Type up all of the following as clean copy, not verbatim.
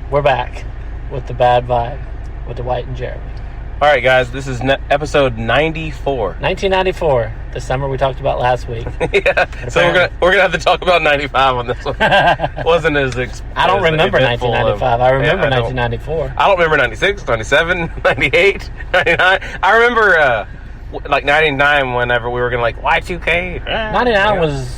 We're back with the bad vibe with Dwight and Jeremy. All right, guys, this is episode 94. 1994, the summer we talked about last week. Yeah, so we're gonna have to talk about 95 on this one. Wasn't as I don't remember 1995. I remember 1994. I don't remember 96, 97, 98, 99. I remember like 99 whenever we were gonna like Y2K. 99 was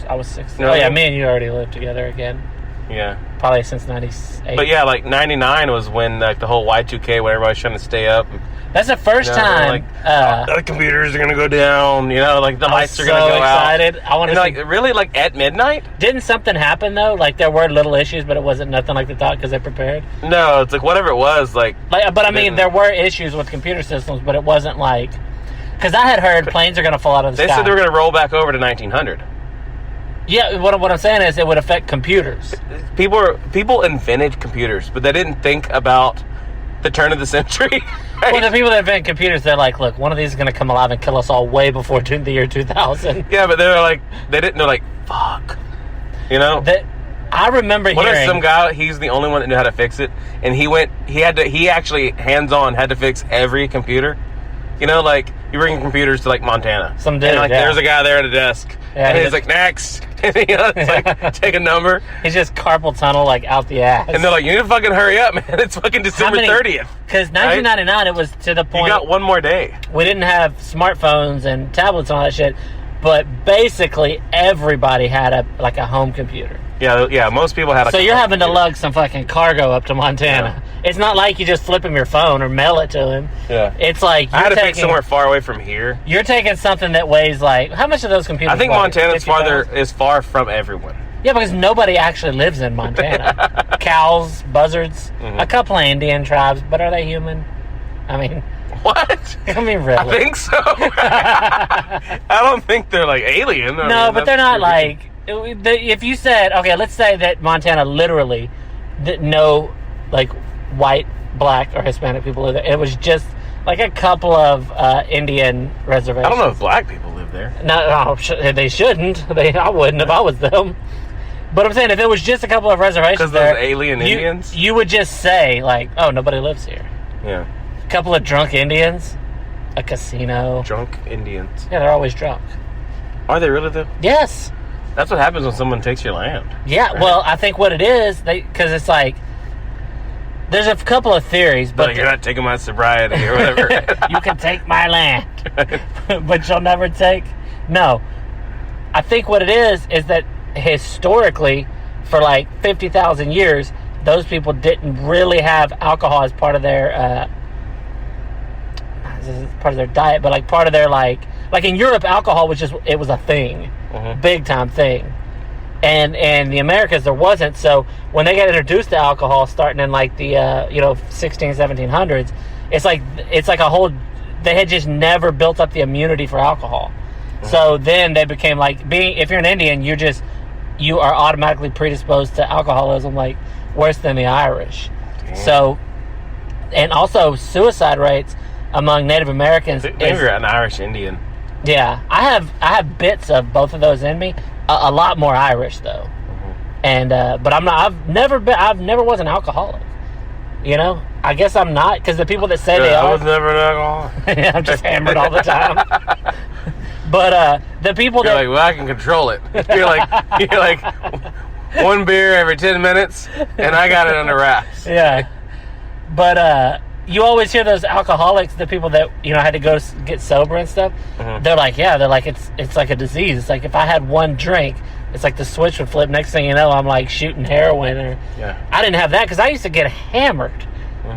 I was 16. Oh yeah, me and you already lived together again. Yeah. Probably since 98. But yeah, like 99 was when like the whole Y2K when everybody's trying to stay up. That's the first time. Like, the computers are gonna go down. You know, like the lights are gonna go excited. out. I want to like really like at midnight. Didn't something happen though? Like there were little issues, but it wasn't nothing like they thought because they prepared. No, it's like whatever it was. But I mean, there were issues with computer systems, but it wasn't like because I had heard planes are gonna fall out of the sky. They said they were gonna roll back over to 1900. Yeah, what I'm saying is it would affect computers. People invented computers, but they didn't think about the turn of the century. Right? Well, the people that invent computers, they're like, look, one of these is going to come alive and kill us all way before the year 2000. Yeah, but they didn't know, like, fuck. You know? I remember hearing... What if some guy, he's the only one that knew how to fix it, and he actually, hands-on, had to fix every computer? You know, like, you bring computers to, like, Montana. Some dude, and, like, there's a guy there at a desk. Yeah, and he's like, next. And it's like, take a number. He's just carpal tunnel, like, out the ass. And they're like, you need to fucking hurry up, man. It's fucking December 30th. Because 1999, right? It was to the point... You got one more day. We didn't have smartphones and tablets and all that shit, but basically everybody had a home computer. Yeah, most people had a So you're having to lug some fucking cargo up to Montana. Yeah. It's not like you just flip him your phone or mail it to him. Yeah. It's like I had to pick somewhere far away from here. You're taking something that weighs like... How much of those computers I think Montana's is far from everyone. Yeah, because nobody actually lives in Montana. Cows, buzzards, a couple of Indian tribes, but are they human? I mean... What? I mean, really? I think so. I don't think they're like alien. No, but they're not like... If you said, okay, let's say that Montana literally no, like, white, black, or Hispanic people live there. It was just, like, a couple of Indian reservations. I don't know if black people live there. No, they shouldn't. I wouldn't if I was them. But I'm saying, if it was just a couple of reservations because those alien Indians? You would just say, like, oh, nobody lives here. Yeah. A couple of drunk Indians. A casino. Drunk Indians. Yeah, they're always drunk. Are they really, though? Yes. That's what happens when someone takes your land. Yeah, right? Well, I think what it is, because it's like, there's a couple of theories, but you're not taking my sobriety or whatever. You can take my land, but you'll never take. No, I think what it is that historically, for like 50,000 years, those people didn't really have alcohol as part of their diet, but like part of their like in Europe, alcohol was it was a thing. Big time thing, and the Americas there wasn't. So when they got introduced to alcohol starting in like the 1700s, it's like a whole, they had just never built up the immunity for alcohol. So then they became like, if you're an Indian, you are automatically predisposed to alcoholism, like worse than the Irish. Damn. So, and also suicide rates among Native Americans. Maybe you're an Irish Indian. Yeah, I have bits of both of those in me. A lot more Irish though, and but I'm not. I've never was an alcoholic. You know, I guess I'm not, because the people that say they are. I was never an alcoholic. Yeah, I'm just hammered all the time. But the people you're like, well, I can control it. You're like one beer every 10 minutes, and I got it under wraps. Yeah, but you always hear those alcoholics, the people that had to go get sober and stuff. They're like, it's like a disease. It's like if I had one drink, it's like the switch would flip. Next thing you know, I'm like shooting heroin. I didn't have that because I used to get hammered,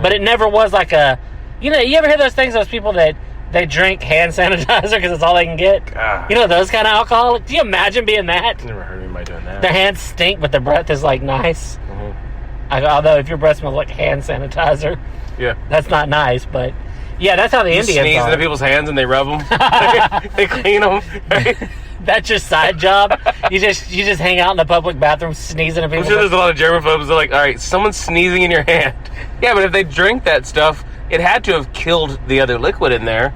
but it never was like a. You ever hear those things? Those people that they drink hand sanitizer because it's all they can get. God. Those kind of alcoholics. Do you imagine being that? Never heard anybody doing that. Their hands stink, but their breath is like nice. Although if your breath smells like hand sanitizer. Yeah, that's not nice, but yeah, that's how the Indians sneeze are. into people's hands and they rub them. They clean them. That's your side job. You just hang out in the public bathroom sneezing at people. I'm sure there's a lot of germaphobes that are like, all right, someone's sneezing in your hand. Yeah, but if they drink that stuff, it had to have killed the other liquid in there.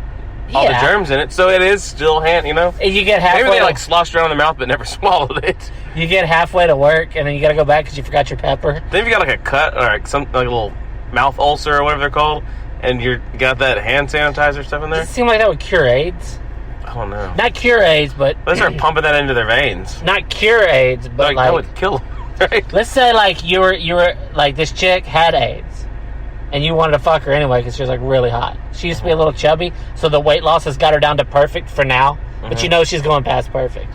All the germs in it, so it is still hand. You get halfway. Maybe they sloshed around in their mouth but never swallowed it. You get halfway to work, and then you got to go back because you forgot your pepper. Then if you got like a cut or like a little mouth ulcer or whatever they're called, and you got that hand sanitizer stuff in there. Does it seem like that would cure AIDS? I don't know. Not cure AIDS, but they start pumping that into their veins. Not cure AIDS, but that would kill them, right? Let's say like you were like this chick had AIDS, and you wanted to fuck her anyway because she was like really hot. She used to be a little chubby, so the weight loss has got her down to perfect for now. But you know she's going past perfect.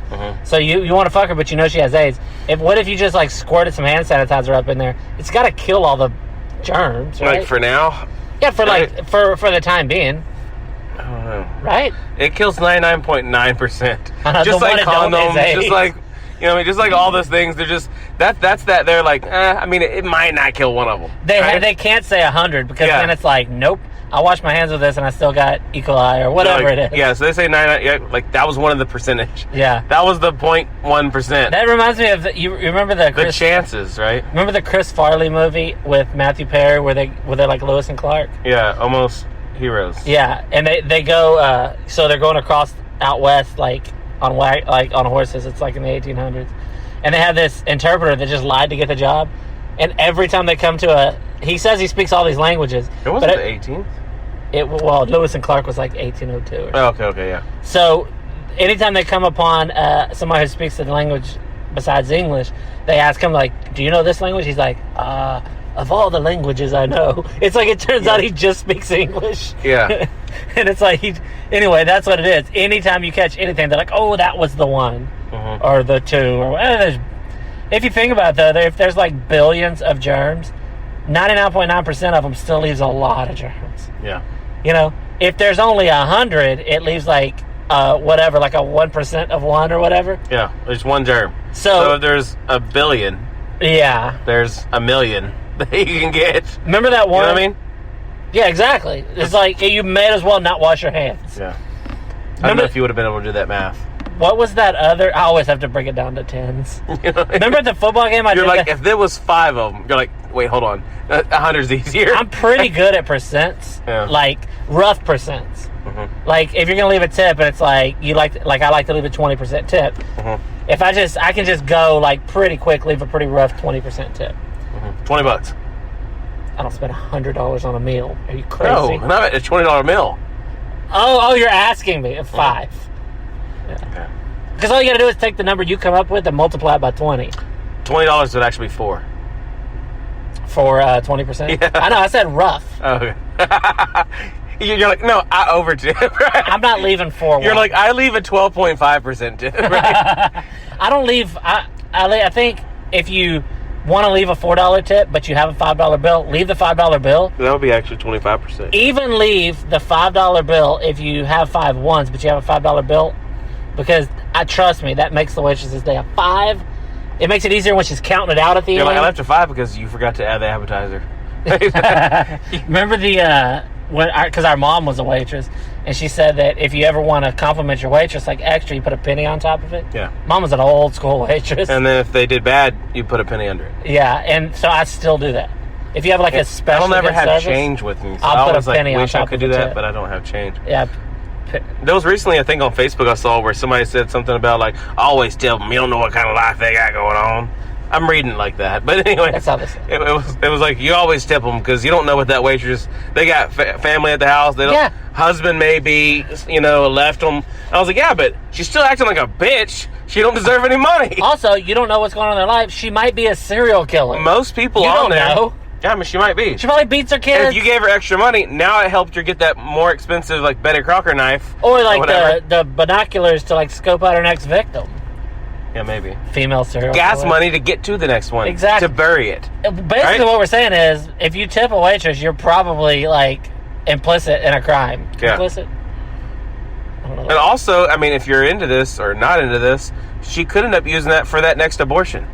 So you want to fuck her, but you know she has AIDS. What if you just like squirted some hand sanitizer up in there? It's got to kill all the germs, right? Like for now? Yeah, for like for the time being. I don't know. Right? It kills 99.9%. Just like condoms, just like just like all those things. They're just that's that. They're like, I mean, it might not kill one of them. They can't say 100 because then it's like, nope. I washed my hands with this and I still got E. coli or whatever it is. Yeah, so they say 99. Yeah, like that was one of the percentage. Yeah, that was the 0.1%. That reminds me of you remember the chances, right? Remember the Chris Farley movie with Matthew Perry where they're like Lewis and Clark? Yeah, almost heroes. Yeah, and they go so they're going across out west like on horses. It's like in the 1800s, and they have this interpreter that just lied to get the job. And every time they come to he says he speaks all these languages. It wasn't the 18th. Well, Lewis and Clark was like 1802. Okay, yeah. So, anytime they come upon somebody who speaks the language besides English, they ask him like, "Do you know this language?" He's like, "Of all the languages I know," it's like it turns out he just speaks English. Yeah. And it's like anyway, that's what it is. Anytime you catch anything, they're like, "Oh, that was the one," or the two, or if you think about it, though, if there's like billions of germs, 99.9% of them still leaves a lot of germs. Yeah. You know, if there's only 100, it leaves like whatever, like a 1% of one or whatever. Yeah, there's one germ. So if there's a billion, there's a million that you can get. Remember that one? You know what I mean? Yeah, exactly. It's like you may as well not wash your hands. Yeah. I don't know if you would have been able to do that math. What was that other? I always have to bring it down to tens. Remember the football game? You're like, if there was 5 of them, you're like, wait, hold on, 100's easier. I'm pretty good at percents, like rough percents. Like if you're gonna leave a tip, and it's like I like to leave a 20% tip. If I can just go like pretty quick, leave a pretty rough 20% tip. $20. I don't spend $100 on a meal. Are you crazy? No, not a $20 meal. Oh, you're asking me 5. Yeah. Because all you got to do is take the number you come up with and multiply it by 20. $20 would actually be 4. For 20%? Yeah. I know, I said rough. Okay. You're like, no, I over tip. Right? I'm not leaving 4. You're like, I leave a 12.5% tip. Right? I don't leave. I think if you want to leave a $4 tip, but you have a $5 bill, leave the $5 bill. That would be actually 25%. Even leave the $5 bill if you have 5 ones, but you have a $5 bill. Because trust me, that makes the waitress's day a 5. It makes it easier when she's counting it out at the end. Like, I left a 5 because you forgot to add the appetizer. Remember because our mom was a waitress, and she said that if you ever want to compliment your waitress like extra, you put a penny on top of it. Yeah. Mom was an old school waitress. And then if they did bad, you put a penny under it. Yeah, and so I still do that. If you have like a special, I don't ever have service, change with me. So I'll put a penny on wish top I could of do that, tip. but I don't have change. Yeah. There was recently, I think, on Facebook I saw where somebody said something about like, always tell them you don't know what kind of life they got going on. I'm reading it like that, but anyway, that's how this. It was like you always tip them because you don't know what that waitress. They got family at the house. They don't. Husband may be, left them. I was like, yeah, but she's still acting like a bitch. She don't deserve any money. Also, you don't know what's going on in their life. She might be a serial killer. Most people you on don't there. Know. Yeah, I mean, she might be. She probably beats her kids. And if you gave her extra money, now it helped her get that more expensive, like, Betty Crocker knife. Or, like, the binoculars to, like, scope out her next victim. Yeah, maybe. Female serial gas killer. Money to get to the next one. Exactly. To bury it. Basically, what we're saying is, if you tip a waitress, you're probably, like, implicit in a crime. Yeah. Implicit? I don't know. And also, I mean, if you're into this or not into this, she could end up using that for that next abortion.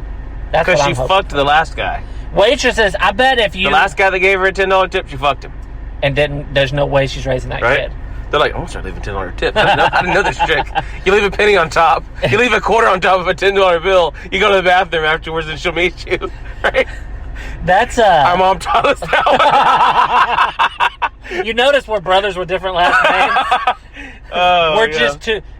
That's because she fucked the last guy. Waitresses, I bet if you... The last guy that gave her a $10 tip, she fucked him. And there's no way she's raising that kid. They're like, I'm going to start leaving $10 tips. I didn't know this trick. You leave a penny on top. You leave a quarter on top of a $10 bill. You go to the bathroom afterwards and she'll meet you. Right? That's our mom taught us that one. You notice we're brothers with different last names?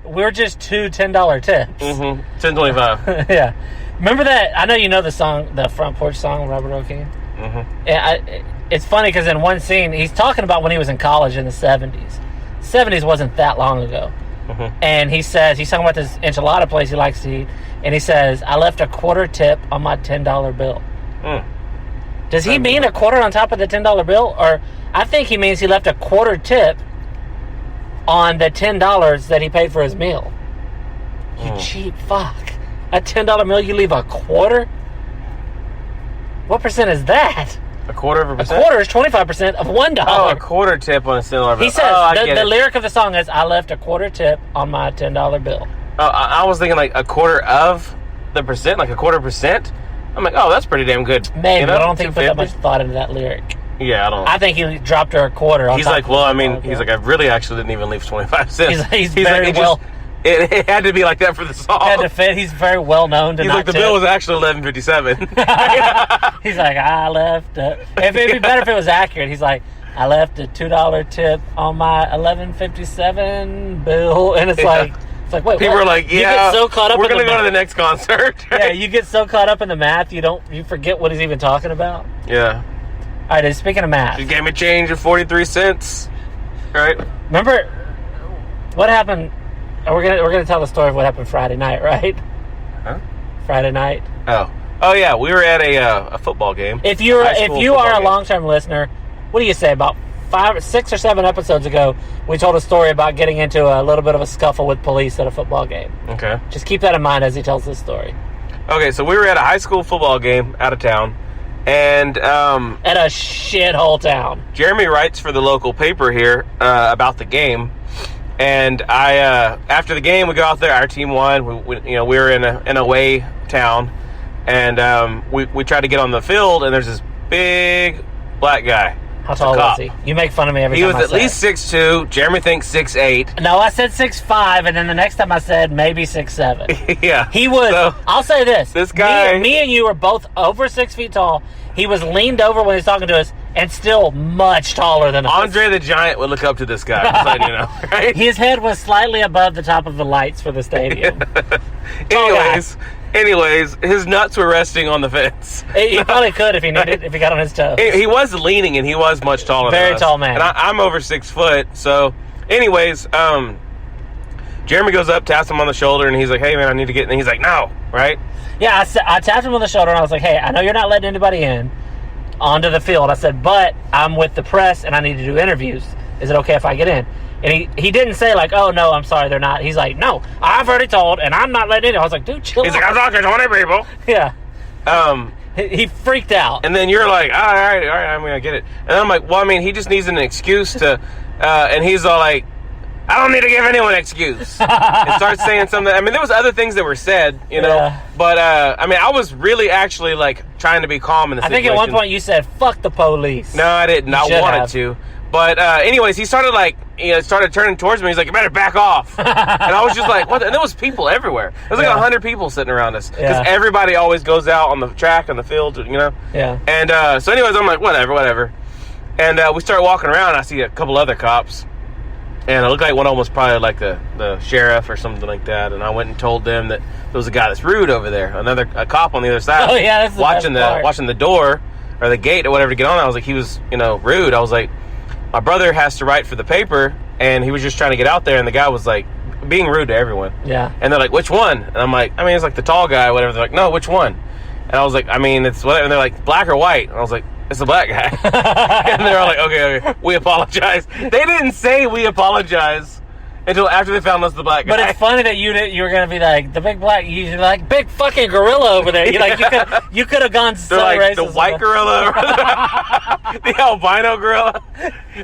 We're just two $10 tips. $10.25. Yeah. Remember that? I know you know the song, the Front Porch Song, Robert O'Keefe. Mm-hmm. It's funny because in one scene, he's talking about when he was in college in the 70s. 70s wasn't that long ago. Mm-hmm. And he's talking about this enchilada place he likes to eat, and he says, I left a quarter tip on my $10 bill. Mm. Does he mean a quarter on top of the $10 bill? Or I think he means he left a quarter tip on the $10 that he paid for his meal. You cheap fuck. A $10 meal, you leave a quarter? What percent is that? A quarter of a percent? A quarter is 25% of $1. Oh, a quarter tip on a $10 bill. He says, the lyric of the song is, I left a quarter tip on my $10 bill. Oh, I was thinking like a quarter of the percent, like a quarter percent. I'm like, oh, that's pretty damn good. Maybe, but I don't think he put that much thought into that lyric. Yeah, I don't. I think he dropped her a quarter. He's like, well, I mean, he's like, I really actually didn't even leave 25 cents. He's very like, well. It had to be like that for the song. Had to fit. He's very well known to. He's like, the bill was actually $11.57. He's like, I left. If it'd be better if it was accurate. He's like, I left a $2 tip on my $11.57 bill, and it's like wait. People are like, yeah, you get so caught up. We're gonna go to the next concert. Yeah, you get so caught up in the math, you forget what he's even talking about. Yeah. All right. Speaking of math, she gave me change of 43 cents. Right. Remember what happened? We're gonna tell the story of what happened Friday night, right? Huh? Friday night. Oh yeah, we were at a football game. If you are a long-term listener, what do you say? About 6 or 7 episodes ago, we told a story about getting into a little bit of a scuffle with police at a football game. Okay. Just keep that in mind as he tells this story. Okay, so we were at a high school football game out of town, and at a shithole town. Jeremy writes for the local paper here about the game. And after the game, we go out there. Our team won. We were in an away town, and we tried to get on the field. And there's this big black guy. How tall was he? You make fun of me every time I say it. He was at least 6'2". Jeremy thinks 6'8". No, I said 6'5", and then the next time I said maybe 6'7". Yeah, he was. So, I'll say this: this guy, me and you are both over 6 feet tall. He was leaned over when he was talking to us, and still much taller than us. Andre the Giant would look up to this guy. Just letting you know, right? His head was slightly above the top of the lights for the stadium. Anyways, his nuts were resting on the fence. He probably could if he needed, if he got on his toes. He was leaning, and he was much taller than us. Very tall man. And I'm over 6 foot. So, anyways, Jeremy goes up, taps him on the shoulder, and he's like, hey, man, I need to get in. And he's like, no, right? Yeah, I tapped him on the shoulder, and I was like, hey, I know you're not letting anybody in onto the field. I said, but I'm with the press, and I need to do interviews. Is it okay if I get in? And he didn't say, like, oh, no, I'm sorry, they're not. He's like, no, I've already told, and I'm not letting in. I was like, dude, chill out. He's like, I'm talking to 20 people. Yeah. He freaked out. And then you're like, all right, I'm going to get it. And I'm like, well, I mean, he just needs an excuse to, and he's all like, I don't need to give anyone an excuse. And starts saying something. I mean, there was other things that were said, you know. Yeah. But, I mean, I was really actually, like, trying to be calm in the situation. I think at one point you said, fuck the police. No, I didn't. I wanted to. But, anyways, he started, like, started turning towards me. He's like, you better back off. And I was just like, what? And there was people everywhere. There was like 100 people sitting around us. Because everybody always goes out on the track, on the field, you know. Yeah. And, so anyways, I'm like, whatever. And, we start walking around. I see a couple other cops. And it looked like one of them was probably like the sheriff or something like that. And I went and told them that there was a guy that's rude over there. A cop on the other side. Oh, yeah, that's the watching the door or the gate or whatever to get on. I was like, he was, rude. I was like, my brother has to write for the paper, and he was just trying to get out there, and the guy was like being rude to everyone. Yeah. And they're like, which one? And I'm like, I mean, it's like the tall guy or whatever. They're like, no, which one? And I was like, I mean, it's whatever. And they're like, black or white? And I was like, it's the black guy. And they're all like, okay, we apologize. They didn't say we apologize until after they found us the black guy. But it's funny that you were gonna be like the big black. You're like big fucking gorilla over there. You're like you could have gone so like racist. The white gorilla, the albino gorilla.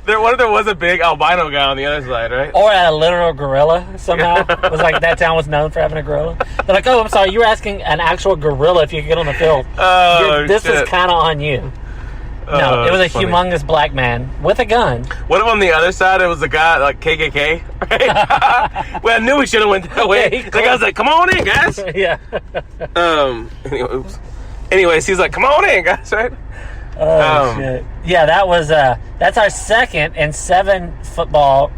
What if there was a big albino guy on the other side, right? Or a literal gorilla somehow. It was like that town was known for having a gorilla. They're like, oh, I'm sorry, you were asking an actual gorilla if you could get on the field. This was kind of on you. No, it was a funny, humongous black man with a gun. What if on the other side it was a guy like KKK? Right? Well, I knew we should have went that way. The guy's like, "Come on in, guys." Yeah. Anyways, he's like, "Come on in, guys." Right? Shit. Yeah, that's our second in 7 football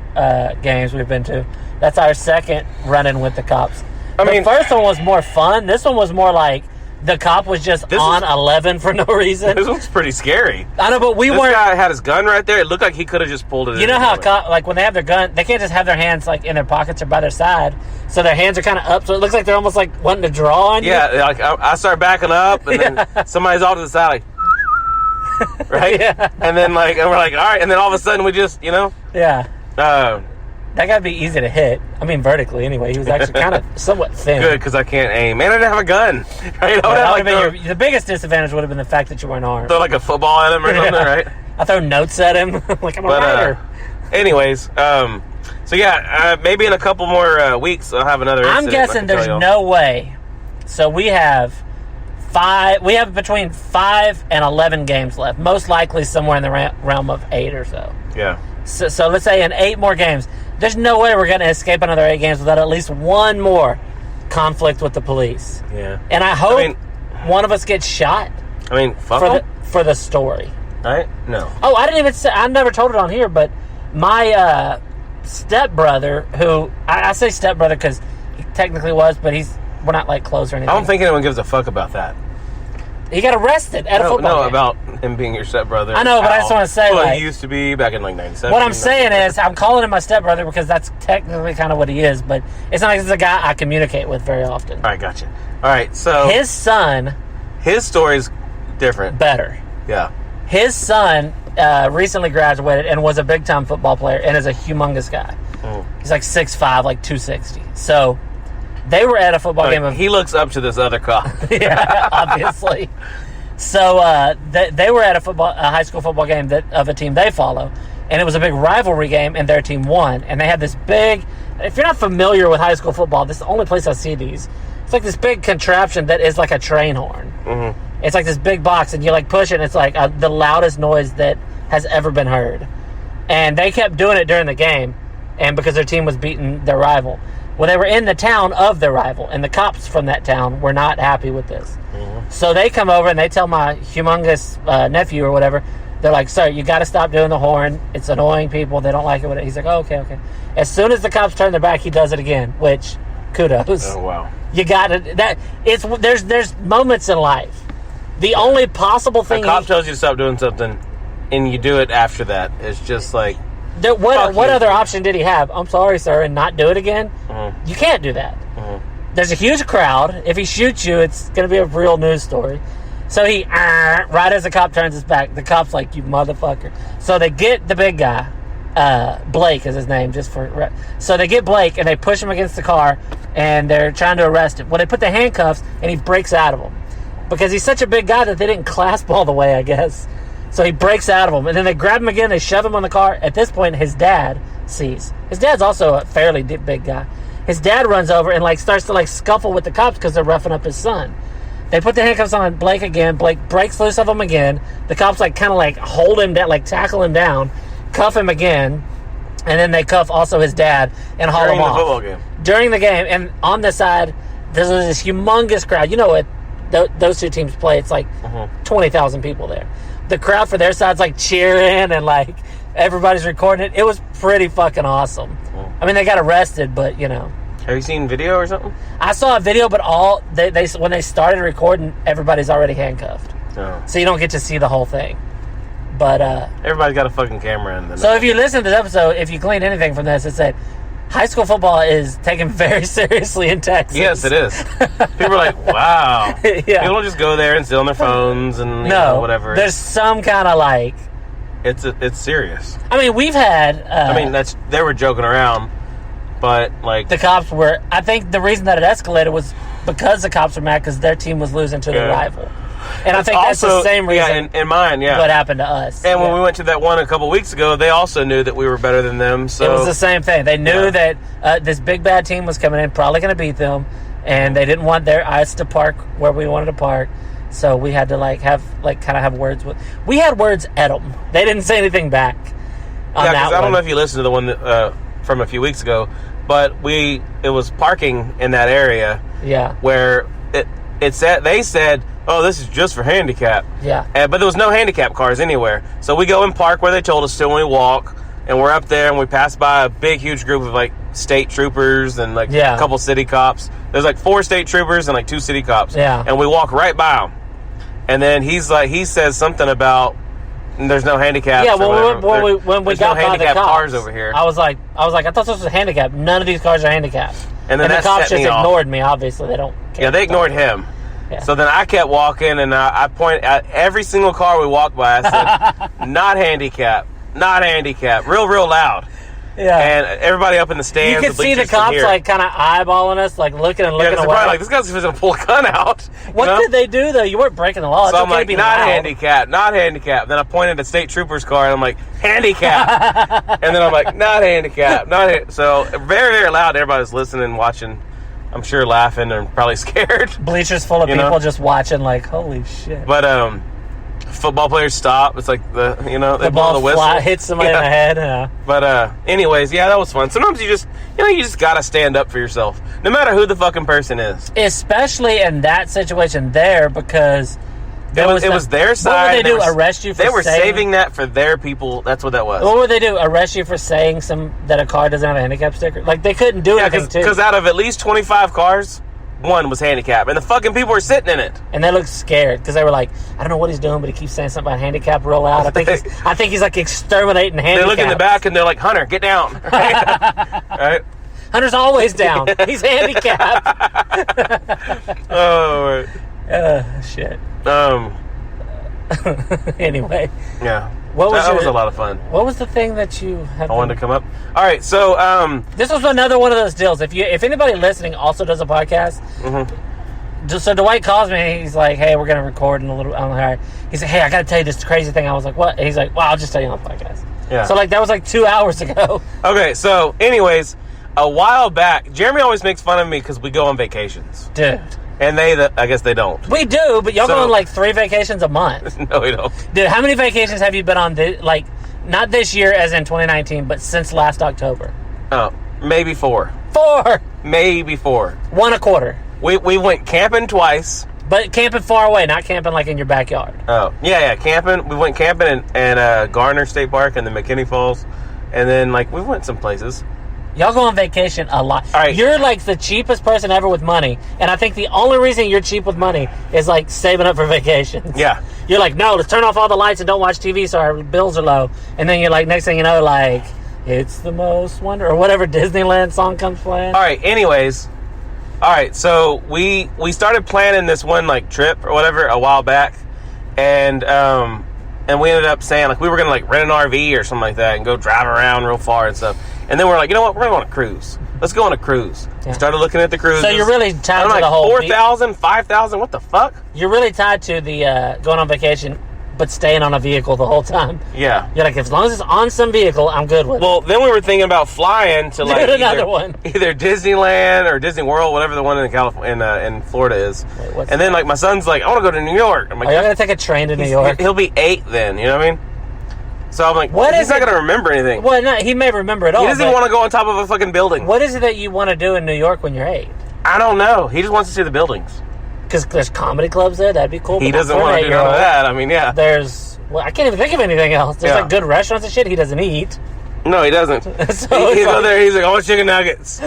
games we've been to. That's our second run-in with the cops. The first one was more fun. This one was more like the cop was just on 11 for no reason. This one's pretty scary. I know, but this guy had his gun right there. It looked like he could have just pulled it. You know how a cop, like when they have their gun, they can't just have their hands like in their pockets or by their side, so their hands are kind of up, so it looks like they're almost like wanting to draw on you. Yeah, like I start backing up, and then somebody's off to the side, like, right? Yeah. And then and we're like, all right, and then all of a sudden we just, Yeah. That gotta be easy to hit. I mean, vertically anyway. He was actually kind of somewhat thin. Good, because I can't aim. And I didn't have a gun. Right? The biggest disadvantage would have been the fact that you weren't armed. Throw like a football at him or something, right? I throw notes at him like I'm a writer. Anyways, so yeah, maybe in a couple more weeks I'll have another incident. I'm guessing there's no way. So we have between 5 and 11 games left. Most likely somewhere in the realm of 8 or so. Yeah. So let's say in 8 more games, there's no way we're going to escape another 8 games without at least one more conflict with the police. Yeah. And I hope one of us gets shot. I mean, for the story. Right? No. Oh, I didn't even say, I never told it on here, but my stepbrother, who, I say stepbrother because he technically was, but we're not like close or anything. I don't think anyone gives a fuck about that. He got arrested at a football game. about him being your stepbrother. I know, but I just want to say, he used to be back in 97. What I'm saying is, I'm calling him my stepbrother because that's technically kind of what he is, but it's not like he's a guy I communicate with very often. All right, gotcha. All right, so his son, his story's different. Better. Yeah. His son recently graduated and was a big-time football player and is a humongous guy. He's like 6'5", like 260. So they were at a football game. He looks up to this other cop. Yeah, obviously. So they were at a high school football game of a team they follow, and it was a big rivalry game, and their team won. And they had this big. If you're not familiar with high school football, this is the only place I see these. It's like this big contraption that is like a train horn. Mm-hmm. It's like this big box, and you like push it, and it's like the loudest noise that has ever been heard. And they kept doing it during the game, and because their team was beating their rival. Well, they were in the town of their rival, and the cops from that town were not happy with this. Mm-hmm. So they come over, and they tell my humongous nephew or whatever, they're like, sir, you got to stop doing the horn. It's annoying people. They don't like it. He's like, oh, okay. As soon as the cops turn their back, he does it again, which, kudos. Oh, wow. You got to, there's moments in life. The only possible thing... A cop tells you to stop doing something, and you do it after that. It's just like... What other option did he have? I'm sorry, sir, and not do it again? Mm-hmm. You can't do that. Mm-hmm. There's a huge crowd. If he shoots you, it's going to be a real news story. So he, right as the cop turns his back, the cop's like, you motherfucker. So they get the big guy. Blake is his name, so they get Blake, and they push him against the car, and they're trying to arrest him. Well, they put the handcuffs, and he breaks out of them. Because he's such a big guy that they didn't clasp all the way, I guess. So he breaks out of them, and then they grab him again, they shove him on the car. At this point, his dad sees. His dad's also a fairly big guy. His dad runs over and starts to scuffle with the cops because they're roughing up his son. They put the handcuffs on Blake again. Blake breaks loose of him again. The cops hold him down, tackle him down, cuff him again, and then they cuff also his dad and haul him off. During the football game. During the game, and on the side, there's this humongous crowd. You know what? Those two teams play. It's 20,000 people there. The crowd for their side's cheering and everybody's recording it. It was pretty fucking awesome. I mean, they got arrested, but Have you seen video or something? I saw a video, but when they started recording, everybody's already handcuffed. Oh. So you don't get to see the whole thing. But everybody's got a fucking camera in them. So if you listen to this episode, if you glean anything from this, it said high school football is taken very seriously in Texas. Yes, it is. People are like, wow. Yeah. People don't just go there and sit on their phones and whatever. There's some kind of It's serious. I mean, we've had... they were joking around, but the cops were... I think the reason that it escalated was because the cops were mad because their team was losing to their rival. And I think that's the same reason in mine, what happened to us. And when we went to that one a couple weeks ago, they also knew that we were better than them. So it was the same thing. They knew that this big bad team was coming in, probably going to beat them, and they didn't want their eyes to park where we wanted to park. So we had to have words with. We had words at them. They didn't say anything back. Because I don't know if you listened to the one from a few weeks ago, but it was parking in that area. Yeah. Where they said, oh, this is just for handicap. Yeah. But there was no handicap cars anywhere. So we go and park where they told us to, and we walk. and we're up there, and we pass by a big, huge group of like state troopers and like a couple city cops. There's like 4 state troopers and like 2 city cops. Yeah. And we walk right by them, and then he says something about there's no handicaps. Yeah, well, when we got by the cops, cars over here. I was like, I thought this was a handicap. None of these cars are handicapped. And then the cops just ignored me. Obviously, they don't care. Yeah, they ignored him. Yeah. So then I kept walking, and I point at every single car we walked by. I said, "Not handicapped, not handicapped," real loud. Yeah. And everybody up in the stands. You could see the cops like kind of eyeballing us, like looking away. They're probably like, this guy's going to pull a gun out. What did they do though? You weren't breaking the law. So I'm like, not handicapped, not handicapped. Then I pointed at state trooper's car, and I'm like, handicapped. And then I'm like, not handicapped, not. So very, very loud. Everybody's listening, watching. I'm sure laughing and probably scared. Bleachers full of people just watching, like, holy shit. But football players stop. It's like the they blow the whistle, hits somebody in the head. Yeah. But anyways, yeah, that was fun. Sometimes you just gotta stand up for yourself, no matter who the fucking person is. Especially in that situation there, because it was their side. What would they do? Arrest you for They were saving that for their people. That's what that was. What would they do? Arrest you for saying that a car doesn't have a handicap sticker? Like, they couldn't do anything to. Because out of at least 25 cars, 1 was handicapped, and the fucking people were sitting in it. And they looked scared because they were like, I don't know what he's doing, but he keeps saying something about handicap real loud. I think he's like exterminating handicap. They look in the back and they're like, Hunter, get down. Right? Hunter's always down. He's handicapped. Oh, right. Shit. Anyway. Yeah. That was a lot of fun. What was the thing that you had? I wanted to come up. All right, so this was another one of those deals. If anybody listening also does a podcast, so Dwight calls me. He's like, "Hey, we're gonna record in a little." I'm like, "All right." He said, "Hey, I gotta tell you this crazy thing." I was like, "What?" And he's like, "Well, I'll just tell you on the podcast." Yeah. So like that was like 2 hours ago. Okay, so anyways, a while back, Jeremy always makes fun of me because we go on vacations, dude. And I guess they don't. We do, but y'all go on like 3 vacations a month. No, we don't. Dude, how many vacations have you been on? Like, not this year as in 2019, but since last October? Oh, maybe 4. 4? Maybe 4. 1 a quarter. We went camping twice. But camping far away, not camping like in your backyard. Oh, yeah, camping. We went camping in Garner State Park and the McKinney Falls. And then, like, we went some places. Y'all go on vacation a lot. All right. You're like the cheapest person ever with money. And I think the only reason you're cheap with money is like saving up for vacations. Yeah. You're like, no, let's turn off all the lights and don't watch TV so our bills are low. And then you're like, next thing you know, like, it's the most wonder, or whatever Disneyland song comes playing. All right, anyways. All right, so we started planning this one like trip or whatever a while back. And we ended up saying like we were going to like rent an RV or something like that and go drive around real far and stuff. And then we're like, you know what? We're going to go on a cruise. Let's go on a cruise. Yeah. Started looking at the cruises. So you're really tied to like the whole 4,000, 5,000. What the fuck? You're really tied to the going on vacation, but staying on a vehicle the whole time. Yeah. You're like, as long as it's on some vehicle, I'm good with it. Well, then we were thinking about flying to like either Disneyland or Disney World, whatever the one in California in Florida is. Wait, and then like my son's like, I want to go to New York. I'm like, are you going to take a train to New York? He'll be 8 then. You know what I mean? So I'm like, he's not going to remember anything. Well, no, he may remember it all. He doesn't even want to go on top of a fucking building. What is it that you want to do in New York when you're 8? I don't know. He just wants to see the buildings. Because there's comedy clubs there. That'd be cool. He doesn't want to do none of that. I mean, yeah. I can't even think of anything else. There's like good restaurants and shit he doesn't eat. No, he doesn't. So he's go there. He's like, I want chicken nuggets.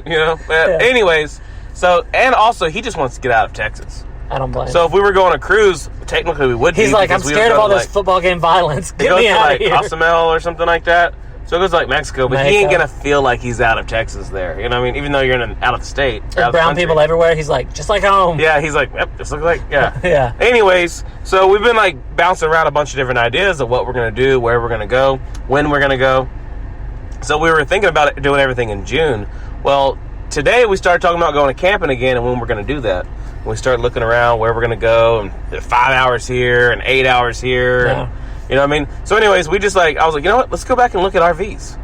You know. But anyways, so and also he just wants to get out of Texas. I don't blame. So if we were going on a cruise, technically we would. He's like, I'm scared of all this football game violence. Get me out of here. Cozumel or something like that. So it goes to like Mexico, but he ain't gonna feel like he's out of Texas there. You know what I mean? Even though you're out of the state. There's brown people everywhere. He's like, just like home. Yeah, he's like, yep, just look like, yeah. Yeah. Anyways, so we've been like bouncing around a bunch of different ideas of what we're gonna do, where we're gonna go, when we're gonna go. So we were thinking about doing everything in June. Well, today we started talking about going camping again and when we're gonna do that. We started looking around where we're gonna go, and 5 hours here and 8 hours here. Yeah. And, you know what I mean? So anyways, I was like, you know what? Let's go back and look at RVs.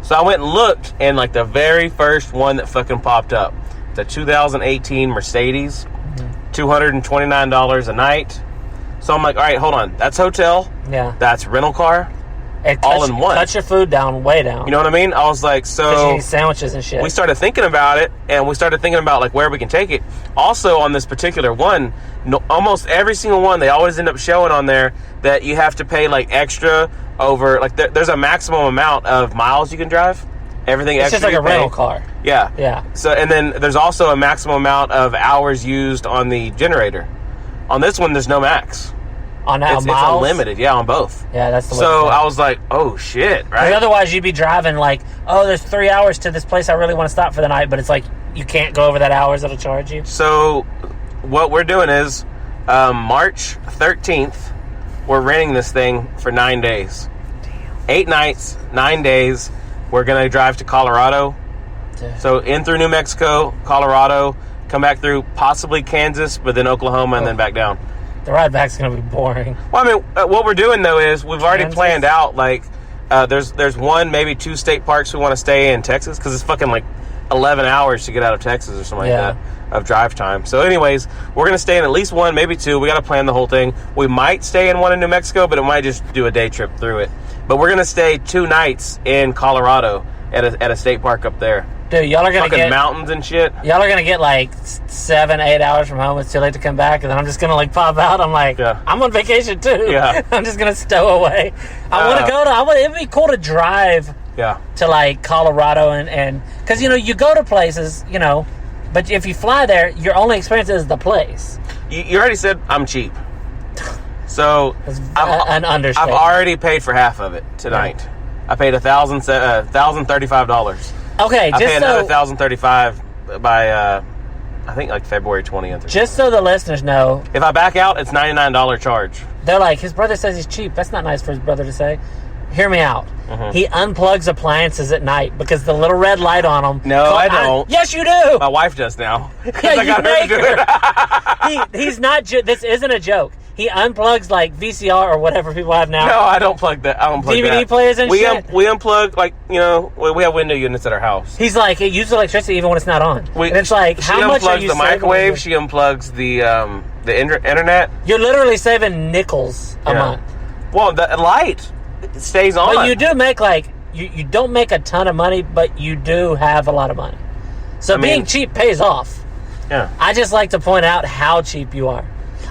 So I went and looked, and like the very first one that fucking popped up, the 2018 Mercedes, $229 a night. So I'm like, all right, hold on. That's hotel. Yeah. That's rental car. all in one. Cut your food down, way down. You know what I mean? I was like, so... Because you need sandwiches and shit. We started thinking about it, and we started thinking about, like, where we can take it. Also, on this particular one, almost every single one, they always end up showing on there that you have to pay, like, extra over... Like, there's a maximum amount of miles you can drive. Everything it's extra. It's just like a rental car. Yeah. Yeah. So, and then there's also a maximum amount of hours used on the generator. On this one, there's no max. On that it's unlimited, yeah, on both. Yeah, that's the way. So I was like, oh shit, right? Otherwise, you'd be driving like, oh, there's 3 hours to this place I really want to stop for the night, but it's like you can't go over that hours that'll charge you. So what we're doing is March 13th, we're renting this thing for 9 days. Damn. 8 nights, 9 days. We're gonna drive to Colorado. Dude. So in through New Mexico, Colorado, come back through possibly Kansas, but then Oklahoma, and then back down. The ride back's going to be boring. Well, I mean, what we're doing, though, is we've already planned out, like, there's one, maybe 2 state parks we want to stay in Texas, because it's fucking, like, 11 hours to get out of Texas or something like that of drive time. So, anyways, we're going to stay in at least 1, maybe 2. We got to plan the whole thing. We might stay in one in New Mexico, but it might just do a day trip through it. But we're going to stay 2 nights in Colorado at a state park up there. Dude, y'all are going to get... mountains and shit. Y'all are going to get, like, 7, 8 hours from home. It's too late to come back. And then I'm just going to, like, pop out. I'm like, I'm on vacation, too. Yeah. I'm just going to stow away. I want to go to... It'd be cool to drive to, like, Colorado and... Because, you know, you go to places, you know, but if you fly there, your only experience is the place. You already said I'm cheap. So, an understatement. I've already paid for half of it tonight. Yeah. I paid $1,035. Okay, I pay another $1,035 by I think like February 20th. Just so the listeners know, if I back out, it's $99 charge. They're like, his brother says he's cheap. That's not nice for his brother to say. Hear me out. Mm-hmm. He unplugs appliances at night because the little red light on them. No, I don't. Yes, you do. My wife does now. Yeah, I got her to do it. He's not. This isn't a joke. He unplugs like VCR or whatever people have now. No, I don't plug that. I don't plug DVD that. players and shit. We unplug, like, you know, we have window units at our house. He's like, it uses electricity even when it's not on. And it's like, how much are you saving? She unplugs the microwave. She unplugs the internet. You're literally saving nickels a month. Well, the light stays on. But you do make like you don't make a ton of money, but you do have a lot of money. So being cheap pays off. Yeah. I just like to point out how cheap you are.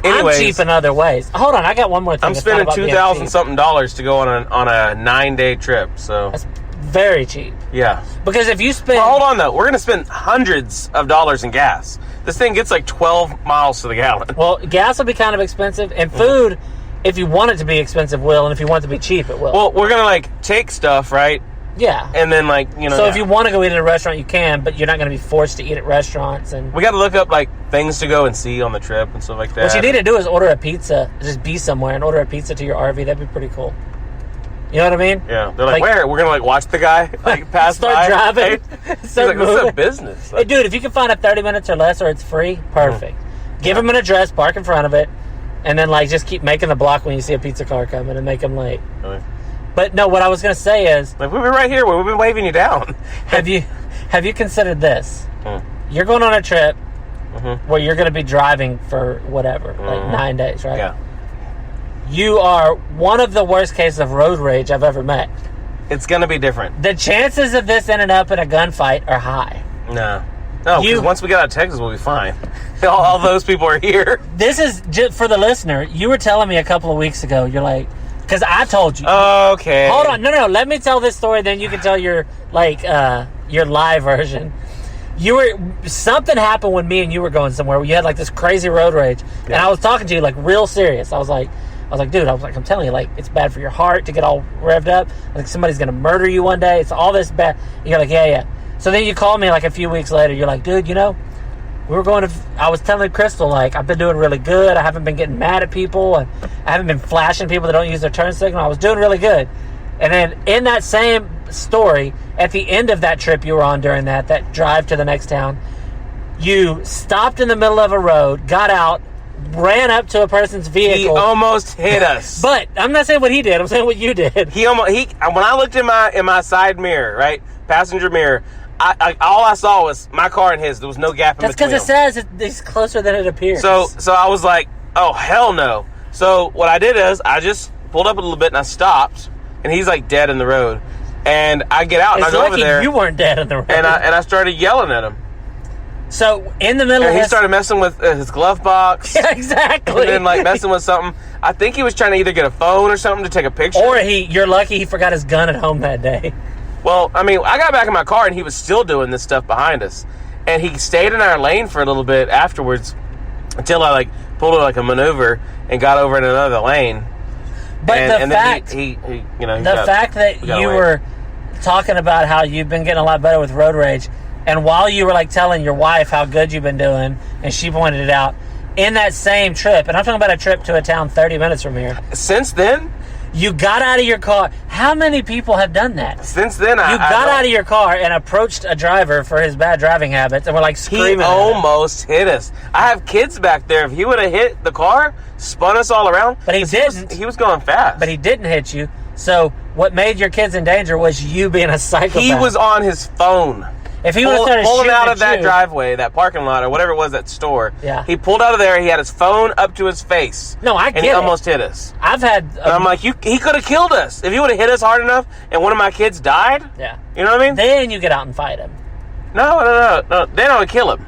Anyways, I'm cheap in other ways. Hold on, I got one more thing. I'm spending $2,000 something to go on a 9-day trip. So that's very cheap. Yeah. Because if you spend, hold on though, we're gonna spend hundreds of dollars in gas. This thing gets like 12 miles to the gallon. Well, gas will be kind of expensive, and food, if you want it to be expensive, will, and if you want it to be cheap, it will. Well, we're gonna like take stuff, right? Yeah. And then, like, you know... So if you want to go eat at a restaurant, you can, but you're not going to be forced to eat at restaurants. And we got to look up, like, things to go and see on the trip and stuff like that. What you need to do is order a pizza. Just be somewhere and order a pizza to your RV. That'd be pretty cool. You know what I mean? Yeah. They're like where? We're going to, like, watch the guy, like, pass start by. Driving. Start moving. This is a business. Hey, dude, if you can find it 30 minutes or less or it's free, perfect. Give them an address, park in front of it, and then, like, just keep making the block when you see a pizza car coming and make them late. Really? But no, what I was going to say is... Like, we've been right here. We've been waving you down. Have you considered this? You're going on a trip where you're going to be driving for whatever, like 9 days, right? Yeah. You are one of the worst cases of road rage I've ever met. It's going to be different. The chances of this ending up in a gunfight are high. No, because once we get out of Texas, we'll be fine. All those people are here. This is, just for the listener, you were telling me a couple of weeks ago, you're like... Because I told you. Okay. Hold on. No. Let me tell this story, then you can tell your live version. Something happened when me and you were going somewhere where you had, like, this crazy road rage. Yeah. And I was talking to you, like, real serious. I was like, dude, I'm telling you, like, it's bad for your heart to get all revved up. Like, somebody's going to murder you one day. It's all this bad. And you're like, yeah. So then you called me, like, a few weeks later. You're like, dude, you know, I was telling Crystal, like, I've been doing really good. I haven't been getting mad at people. And I haven't been flashing people that don't use their turn signal. I was doing really good. And then in that same story, at the end of that trip you were on during that drive to the next town, you stopped in the middle of a road, got out, ran up to a person's vehicle. He almost hit us. But I'm not saying what he did. I'm saying what you did. When I looked in my side mirror, right, passenger mirror, all I saw was my car and his. There was no gap in between. That's because it says it's closer than it appears. So I was like, oh, hell no. So what I did is I just pulled up a little bit and I stopped. and he's like dead in the road. And I get out and I It's go over lucky there. you weren't dead in the road. And I started yelling at him. So in the middle And of he started messing with his glove box. Yeah, exactly. And then like messing with something. I think he was trying to either get a phone or something to take a picture. Or you're lucky he forgot his gun at home that day. Well, I mean, I got back in my car and he was still doing this stuff behind us. And he stayed in our lane for a little bit afterwards until I like pulled like a maneuver and got over in another lane. But and the fact that you were talking about how you've been getting a lot better with road rage, and while you were like telling your wife how good you've been doing, and she pointed it out, in that same trip, and I'm talking about a trip to a town 30 minutes from here. Since then? You got out of your car. How many people have done that? Since then, you got out of your car and approached a driver for his bad driving habits, and were like screaming. He almost hit us. I have kids back there. If he would have hit the car, spun us all around. But he didn't. He was going fast. But he didn't hit you. So what made your kids in danger was you being a psychopath. He was on his phone. If he would have started pulling shooting out of that you, driveway, that parking lot, or whatever it was, that store. Yeah. He pulled out of there. He had his phone up to his face. No, I get it. And he almost hit us. I've had. And I'm like, he could have killed us if he would have hit us hard enough. And one of my kids died. Yeah. You know what I mean? Then you get out and fight him. No. Then I would kill him.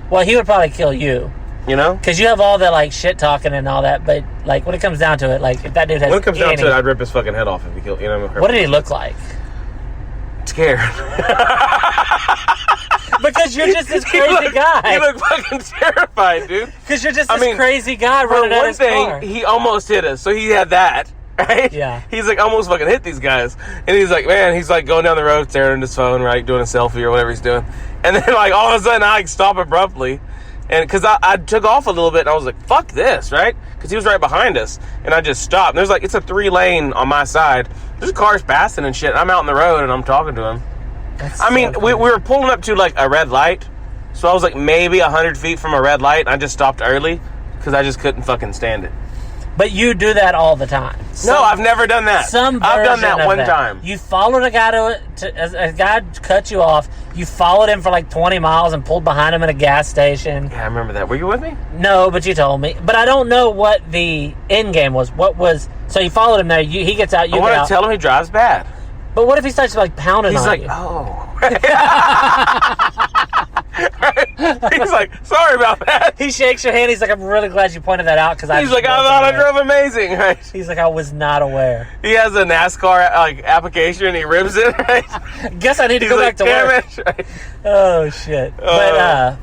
Well, he would probably kill you. You know? Because you have all the like shit talking and all that, but like when it comes down to it, like if that dude has when it comes down to it, I'd rip his fucking head off if he killed. You know? What did he look like? Scared. Because you're just this crazy guy. You look fucking terrified, dude. Because you're just this crazy guy running out of his car. He almost hit us, so he had that, right? Yeah. He's like, almost fucking hit these guys. And he's like, man, he's like going down the road, staring at his phone, right, doing a selfie or whatever he's doing. And then like all of a sudden I like stop abruptly. And because I took off a little bit and I was like, fuck this, right? Because he was right behind us. And I just stopped. And there's like, it's a 3-lane on my side. There's cars passing and shit. And I'm out in the road and I'm talking to him. We were pulling up to like a red light. So I was like maybe 100 feet from a red light. And I just stopped early because I just couldn't fucking stand it. But you do that all the time. No, I've never done that. I've done that one time. You followed a guy a guy cut you off. You followed him for like 20 miles and pulled behind him at a gas station. Yeah, I remember that. Were you with me? No, but you told me. But I don't know what the end game was. So you followed him there. He gets out. You get out. I want to tell him he drives bad. But what if he starts like pounding on you? He's like, oh. He's like, sorry about that. He shakes your hand. He's like, I'm really glad you pointed that out because He's like, I thought I drove amazing. Right? He's like, I was not aware. He has a NASCAR like application. And he rips it. Right? Guess I need to go back to work. Right? Oh shit! But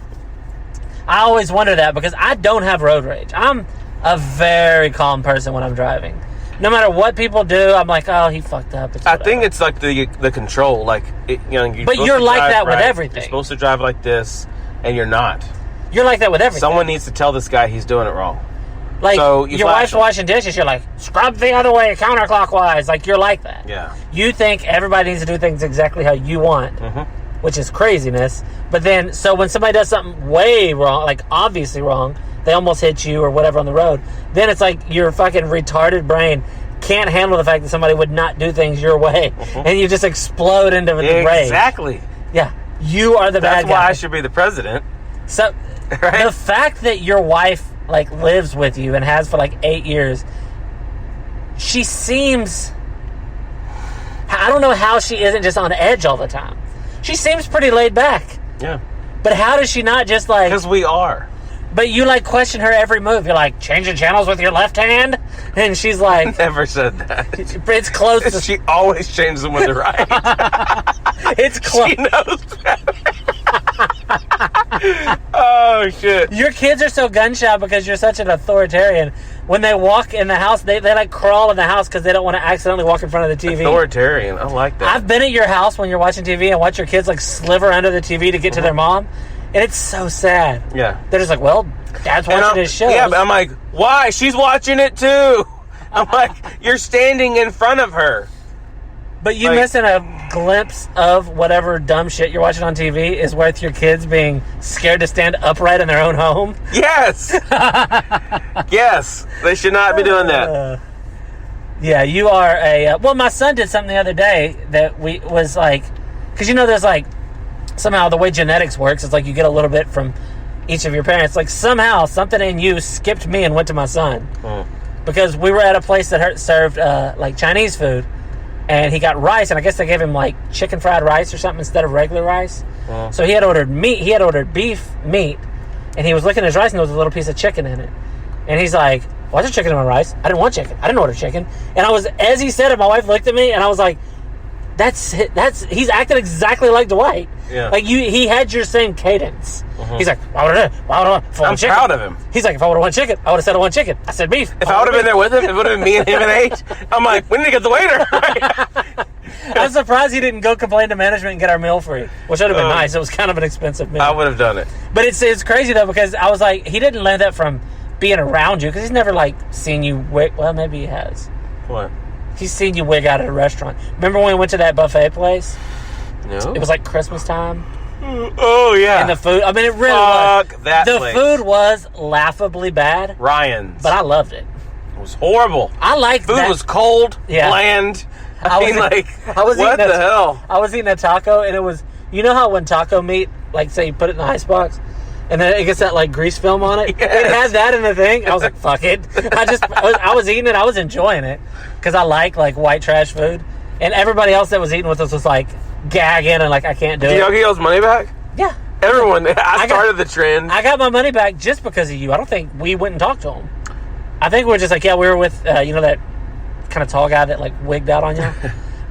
I always wonder that because I don't have road rage. I'm a very calm person when I'm driving. No matter what people do, I'm like, oh, he fucked up. I think it's like the control, like but you're like that with everything. You're supposed to drive like this, and you're not. You're like that with everything. Someone needs to tell this guy he's doing it wrong. Like so your wife's washing dishes, you're like, scrub the other way, counterclockwise. Like you're like that. Yeah. You think everybody needs to do things exactly how you want, which is craziness. But then, so when somebody does something way wrong, like obviously wrong, they almost hit you or whatever on the road, then it's like your fucking retarded brain can't handle the fact that somebody would not do things your way, and you just explode into the rage. Exactly. Yeah, you are the bad guy. That's why I should be the president. So, right? The fact that your wife like lives with you and has for like 8 years, she seems. I don't know how she isn't just on edge all the time. She seems pretty laid back. Yeah. But how does she not just like? Because we are. But you like question her every move. You're like, changing channels with your left hand? And she's like... Never said that. It's close to... She always changes them with the right. It's close. She knows better. Oh, shit. Your kids are so gun-shy because you're such an authoritarian. When they walk in the house, they like crawl in the house because they don't want to accidentally walk in front of the TV. Authoritarian. I like that. I've been at your house when you're watching TV and watch your kids like sliver under the TV to get to their mom. And it's so sad. Yeah. They're just like, well, Dad's watching his show. Yeah, but I'm like, why? She's watching it too. I'm like, you're standing in front of her. But you missing a glimpse of whatever dumb shit you're watching on TV is worth your kids being scared to stand upright in their own home? Yes. Yes. They should not be doing that. Yeah, you are a... well, my son did something the other day that was like... Because there's like... Somehow the way genetics works, it's like you get a little bit from each of your parents. Like somehow something in you skipped me and went to my son. Because we were at a place that served like Chinese food. and he got rice, and I guess they gave him like chicken fried rice or something instead of regular rice. So he had ordered meat. He had ordered beef meat, and he was looking at his rice, and there was a little piece of chicken in it. And he's like, "Why's there chicken in my rice? I didn't want chicken. I didn't order chicken." And as he said it, my wife looked at me, and I was like, he's acting exactly like Dwight. Yeah. Like he had your same cadence. He's like, why would I I'm proud of him. He's like, if I would have won chicken, I would have said I want chicken. I said beef. If I would have been there with him, it would have been me and him and H. I'm like, we need to get the waiter. I'm surprised he didn't go complain to management and get our meal free, which would have been nice. It was kind of an expensive meal. I would have done it. But it's crazy though, because I was like, he didn't learn that from being around you, because he's never like seen you wig. Well, maybe he has. What? He's seen you wig out at a restaurant. Remember when we went to that buffet place? No. It was like Christmas time. Oh, yeah. And the food, I mean, it really was. That the place. food was laughably bad. Ryan's. But I loved it. It was horrible. I liked food that. was cold, bland. I mean, what the hell? I was eating a taco, and it was, you know how when taco meat, like, say you put it in the icebox, and then it gets that, like, grease film on it? Yes. It had that in the thing. I was like, fuck it. I was eating it. I was enjoying it, because I like white trash food. And everybody else that was eating with us was, like, gagging and, like, I can't do it. Did y'all get y'all's money back? Yeah. Everyone. I started the trend. I got my money back just because of you. I don't think we went and talked to him. I think we were just like, we were with, that kind of tall guy that, like, wigged out on you.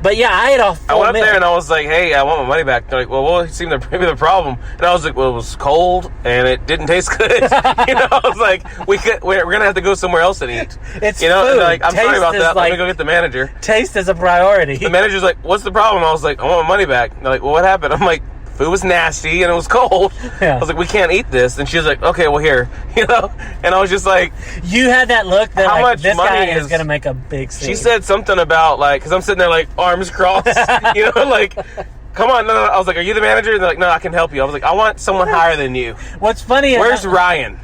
But, yeah, I ate a full I went up meal. there and I was like, hey, I want my money back. They're like, well, what seemed to be the problem? And I was like, well, it was cold and it didn't taste good. I was like, we're going to have to go somewhere else and eat. It's food. And like, I'm sorry about that. Like, let me go get the manager. Taste is a priority. The manager's like, what's the problem? I was like, I want my money back. And they're like, well, what happened? I'm like, food was nasty and it was cold. Yeah. I was like, we can't eat this. And she was like, okay, well, here. And I was just like, you had that look that, how much this money guy is going to make a big scene. She said something about, like, because I'm sitting there, like, arms crossed, like, come on. No. I was like, are you the manager? And they're like, no, I can help you. I was like, I want someone higher than you. What's funny is... Where's Ryan?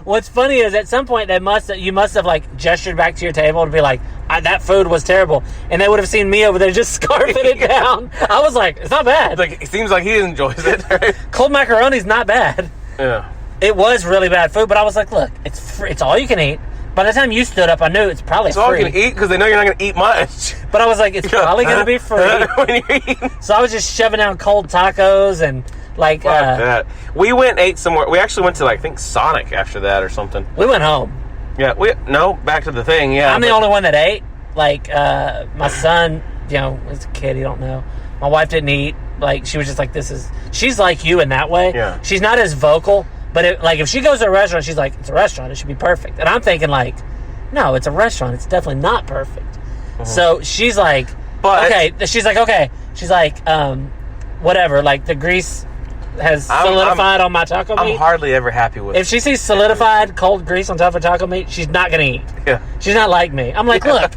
What's funny is at some point you must have like gestured back to your table to be like, that food was terrible, and they would have seen me over there just scarfing it down. I was like, it's not bad. Like, it seems like he enjoys it, right? Cold macaroni's not bad. Yeah. It was really bad food, but I was like, look, it's free. It's all you can eat. By the time you stood up, I knew it's probably free. It's all you can eat because they know you're not going to eat much. But I was like, it's probably going to be free. When you're eating. So I was just shoving down cold tacos and like... that. We ate somewhere. We actually went to, like, I think Sonic after that or something. We went home. Yeah, back to the thing, yeah. I'm the only one that ate. Like, my son, as a kid, you don't know. My wife didn't eat. Like, she was just like, she's like you in that way. Yeah. She's not as vocal, but if she goes to a restaurant, she's like, it's a restaurant, it should be perfect. And I'm thinking like, no, it's a restaurant, it's definitely not perfect. Mm-hmm. So she's like, okay. She's like, whatever, like the grease has solidified on my taco meat. I'm hardly ever happy with it. If she sees solidified cold grease on top of taco meat, she's not going to eat. Yeah. She's not like me. I'm like, look,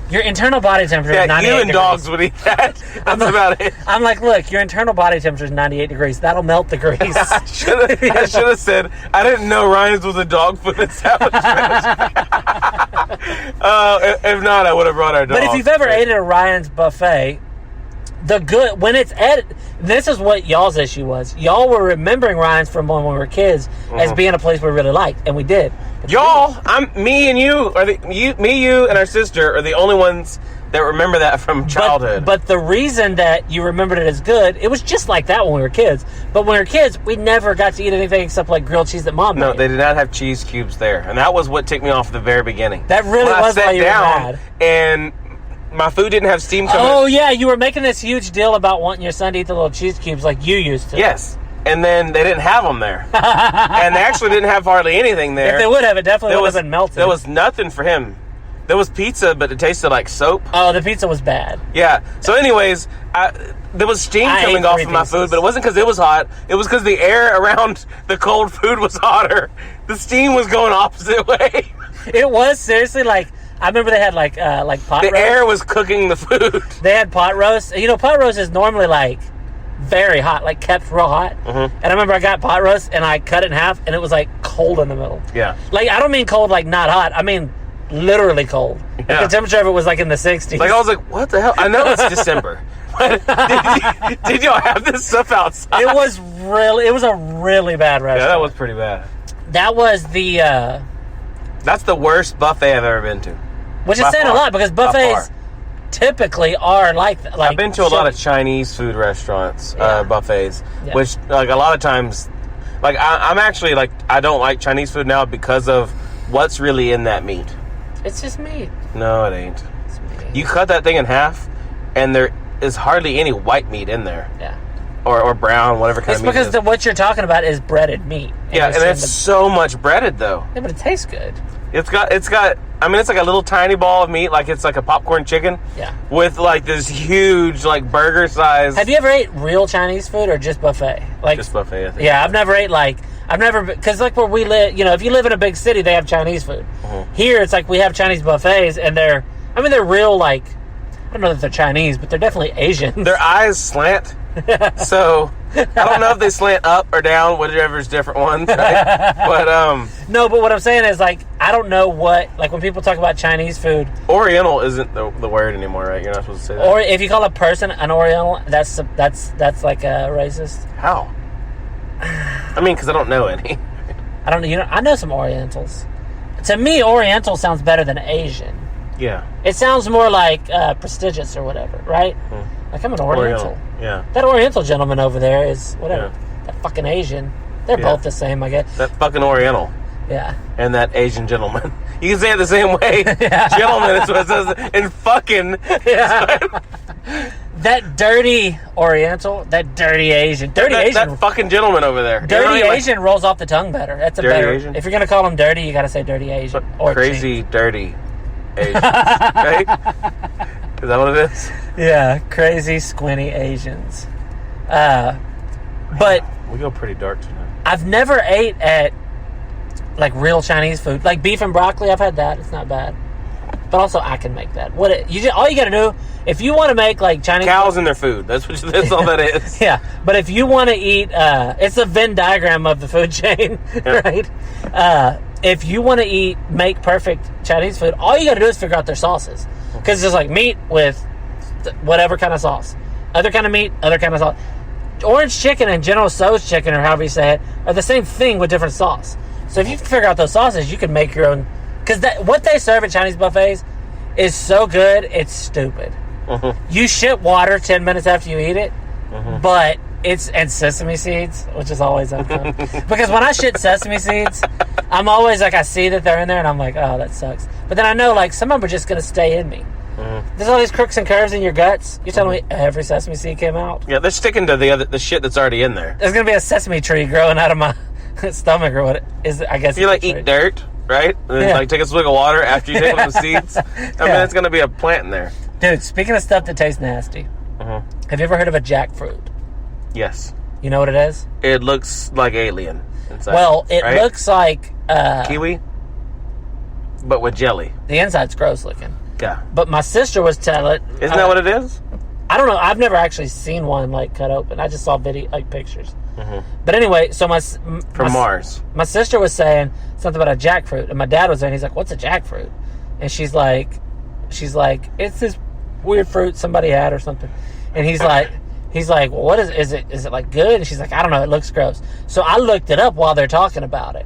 your internal body temperature is 98 you and degrees. dogs would eat that. That's about it. I'm like, look, your internal body temperature is 98 degrees. That'll melt the grease. I should have said, I didn't know Ryan's was a dog food establishment. If not, I would have brought our dog. But if you've ever ate at a Ryan's buffet, when it's this is what y'all's issue was. Y'all were remembering Ryan's from when we were kids as being a place we really liked, and we did. But me, you, and our sister are the only ones that remember that from childhood. But the reason that you remembered it as good, it was just like that when we were kids. But when we were kids, we never got to eat anything except like grilled cheese that Mom made. No, they did not have cheese cubes there, and that was what ticked me off at the very beginning. That really was why you were mad. And my food didn't have steam coming. Oh, yeah, you were making this huge deal about wanting your son to eat the little cheese cubes like you used to. Yes. And then they didn't have them there. And they actually didn't have hardly anything there. If they would have, it definitely would have been melted. There was nothing for him. There was pizza, but it tasted like soap. Oh, the pizza was bad. Yeah. So anyways, there was steam coming off of my food, but it wasn't because it was hot. It was because the air around the cold food was hotter. The steam was going opposite way. It was seriously like... I remember they had like pot roast. The air was cooking the food. They had pot roast. Pot roast is normally like very hot, like kept real hot. Mm-hmm. And I remember I got pot roast and I cut it in half and it was like cold in the middle. Yeah. Like I don't mean cold like not hot. I mean literally cold. Yeah. Like the temperature of it was like in the 60s. Like I was like, what the hell? I know it's December. Did y'all have this stuff outside? It was a really bad restaurant. Yeah, that was pretty bad. That was the That's the worst buffet I've ever been to. Which is saying a lot because buffets typically are like I've been to a lot of Chinese food restaurants, buffets, which like a lot of times, like I'm actually like I don't like Chinese food now because of what's really in that meat. It's just meat. No, it ain't. It's meat. You cut that thing in half, and there is hardly any white meat in there. Yeah. Or brown, whatever kind of meat. It's because what you're talking about is breaded meat. And it's so much breaded though. Yeah, but it tastes good. It's got. I mean, it's like a little tiny ball of meat, like it's like a popcorn chicken. Yeah. With like this huge, like burger size. Have you ever ate real Chinese food or just buffet? Like just buffet. I think. Yeah, I've never ate because like where we live, if you live in a big city, they have Chinese food. Mm-hmm. Here, it's like we have Chinese buffets, and they're real like. I don't know that they're Chinese, but they're definitely Asian. Their eyes slant. So I don't know if they slant up or down, whichever's different ones, right? But no, but what I'm saying is like I don't know what like when people talk about Chinese food. Oriental isn't the word anymore, right? You're not supposed to say that. Or if you call a person an Oriental, that's like a racist. How? I mean, because I don't know any. I don't know. I know some Orientals. To me, Oriental sounds better than Asian. Yeah. It sounds more like prestigious or whatever, right? Like I'm an Oriental. Yeah. That Oriental gentleman over there is whatever. Yeah. That fucking Asian. They're both the same, I guess. That fucking Oriental. Yeah. And that Asian gentleman. You can say it the same way. Gentleman is what it says. And fucking. Yeah. That dirty Oriental. That dirty Asian. Asian. That fucking gentleman over there. Dirty Asian rolls off the tongue better. That's a dirty better. Asian? If you're going to call them dirty, you got to say dirty Asian. Or crazy, dirty Asians. Right? Is that what it is? Yeah, crazy, squinty Asians. But we go pretty dark tonight. I've never ate at like real Chinese food, like beef and broccoli. I've had that; it's not bad. But also, I can make that. All you got to do if you want to make like Chinese cows in their food. That's all that is. Yeah, but if you want to eat, it's a Venn diagram of the food chain, right? If you want to make perfect Chinese food, all you got to do is figure out their sauces. Because it's just like meat with whatever kind of sauce. Other kind of meat, other kind of sauce. Orange chicken and General Tso's chicken, or however you say it, are the same thing with different sauce. So if you can figure out those sauces, you can make your own. Because what they serve at Chinese buffets is so good, it's stupid. You shit water 10 minutes after you eat it, but and sesame seeds, which is always fun. Because when I shit sesame seeds, I'm always like, I see that they're in there, and I'm like, oh, that sucks. But then I know, like, some of them are just going to stay in me. There's all these crooks and curves in your guts. You're telling me every sesame seed came out? Yeah, they're sticking to the shit that's already in there. There's going to be a sesame tree growing out of my stomach, or what is it? I guess you like eat dirt, right? And then like take a swig of water after you take one of the seeds. I mean, it's going to be a plant in there. Dude, speaking of stuff that tastes nasty, have you ever heard of a jackfruit? Yes. You know what it is? It looks like alien inside. Well, it looks like kiwi, but with jelly. The inside's gross looking. Yeah. But my sister was telling. Isn't that what it is? I don't know. I've never actually seen one like cut open. I just saw pictures. But anyway, so from Mars. My sister was saying something about a jackfruit, and my dad was there, and he's like, "What's a jackfruit?" And she's like, "It's this weird fruit somebody had or something." And he's like, well, what is it? Is it like good? And she's like, I don't know. It looks gross. So I looked it up while they're talking about it.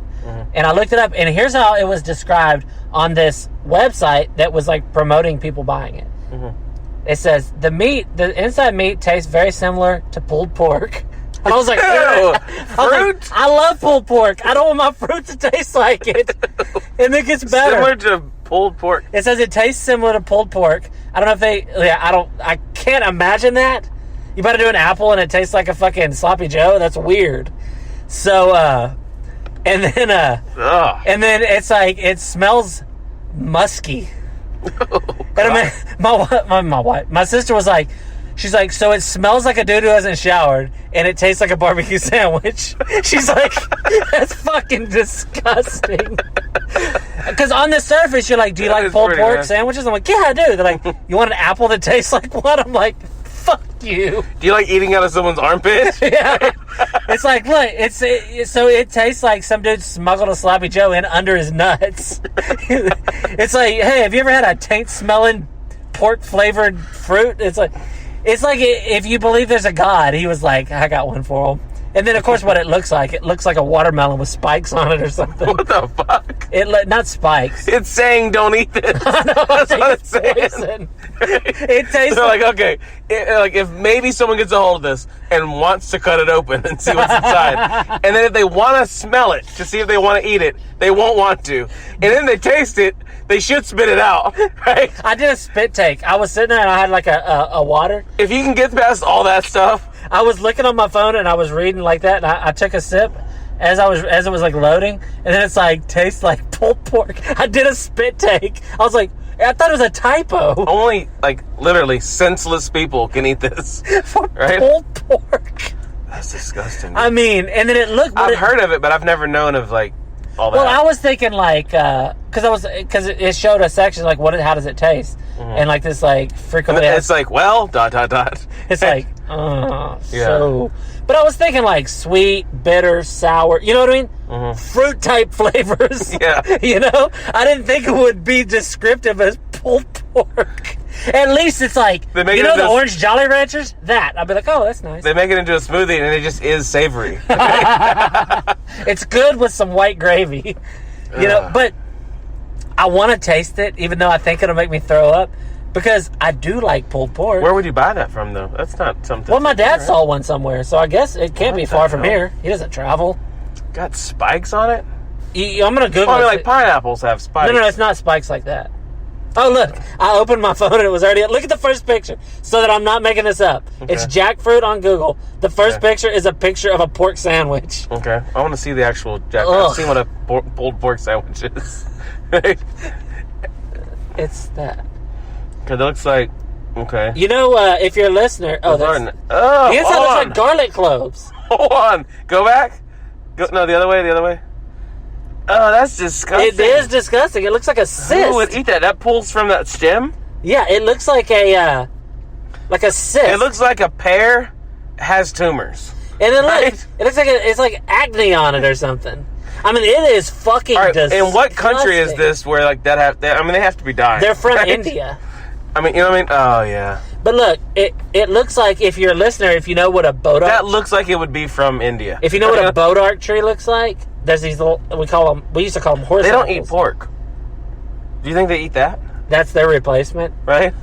And I looked it up, and here's how it was described on this website that was like promoting people buying it. It says, the inside meat tastes very similar to pulled pork. And I was like, fruit? I love pulled pork. I don't want my fruit to taste like it. And it gets better. Similar to pulled pork. It says it tastes similar to pulled pork. I don't know if I can't imagine that. You better do an apple and it tastes like a fucking sloppy Joe? That's weird. So, and then it's like, it smells musky. And I mean, my sister was like, she's like, so it smells like a dude who hasn't showered, and it tastes like a barbecue sandwich. She's like, that's fucking disgusting. Because on the surface, you're like, do you like pulled pork sandwiches? I'm like, yeah, I do. They're like, you want an apple that tastes like what? I'm like, fuck you. Do you like eating out of someone's armpit? Yeah. It's like, look, so it tastes like some dude smuggled a sloppy Joe in under his nuts. It's like, hey, have you ever had a taint-smelling pork-flavored fruit? It's like if you believe there's a God, he was like, I got one for him. And then, of course, what it looks like a watermelon with spikes on it or something. What the fuck? Not spikes. It's saying don't eat this. I know, That's what it's saying. poison. It tastes They're like, okay, like if maybe someone gets a hold of this and wants to cut it open and see what's inside, and then if they want to smell it to see if they want to eat it, they won't want to, and then they taste it, they should spit it out, right? I did a spit take. I was sitting there and I had like a water. If you can get past all that stuff, I was looking on my phone and I was reading like that, and I took a sip as it was like loading, and then it's like tastes like pulled pork. I did a spit take. I was like, I thought it was a typo. only like literally senseless people can eat this, For right? pulled pork. That's disgusting. I mean, and then it looked. I've heard of it, but I've never known of like all that. Well, I was thinking like because it showed a section like how does it taste, and like this like frequently. It's like well ... It's like Yeah. so. But I was thinking like sweet, bitter, sour. You know what I mean? Fruit type flavors. Yeah. You know, I didn't think it would be descriptive as pulled pork. At least it's like They make you it know the into- orange Jolly Ranchers. That I'd be like, oh, that's nice. They make it into a smoothie and it just is savory. It's good with some white gravy. You know, but I want to taste it, even though I think it'll make me throw up, because I do like pulled pork. Where would you buy that from, though? That's not something. Well, my dad right? saw one somewhere, so I guess it can't be far from here. He doesn't travel. Got spikes on it? I'm gonna Google. Oh, I mean, it. like pineapples have spikes. No, it's not spikes like that. Oh, look! I opened my phone and it was already. Look at the first picture, so that I'm not making this up. Okay. It's jackfruit on Google. The first picture is a picture of a pork sandwich. Okay, I want to see the actual jackfruit. Ugh. I've seen what a pulled pork sandwich is. It's that. Because it looks like okay. You know, if you're a listener, the inside looks like garlic cloves. Hold on, go back. No, the other way. The other way. Oh, that's disgusting. It is disgusting. It looks like a cyst. Who would eat that? That pulls from that stem? Yeah, it looks like a cyst. It looks like a pear has tumors. and it right? looks like it's like acne on it or something. I mean, it is fucking disgusting. In what country is this where like that they have to be dying? They're from right? India. I mean, you know what I mean? Oh yeah. But look, it looks like, if you're a listener, if you know what a bodark... That looks like it would be from India. If you know what a bodark tree looks like, there's these little... We used to call them horse They don't apples. eat pork. Do you think they eat that? That's their replacement. Right?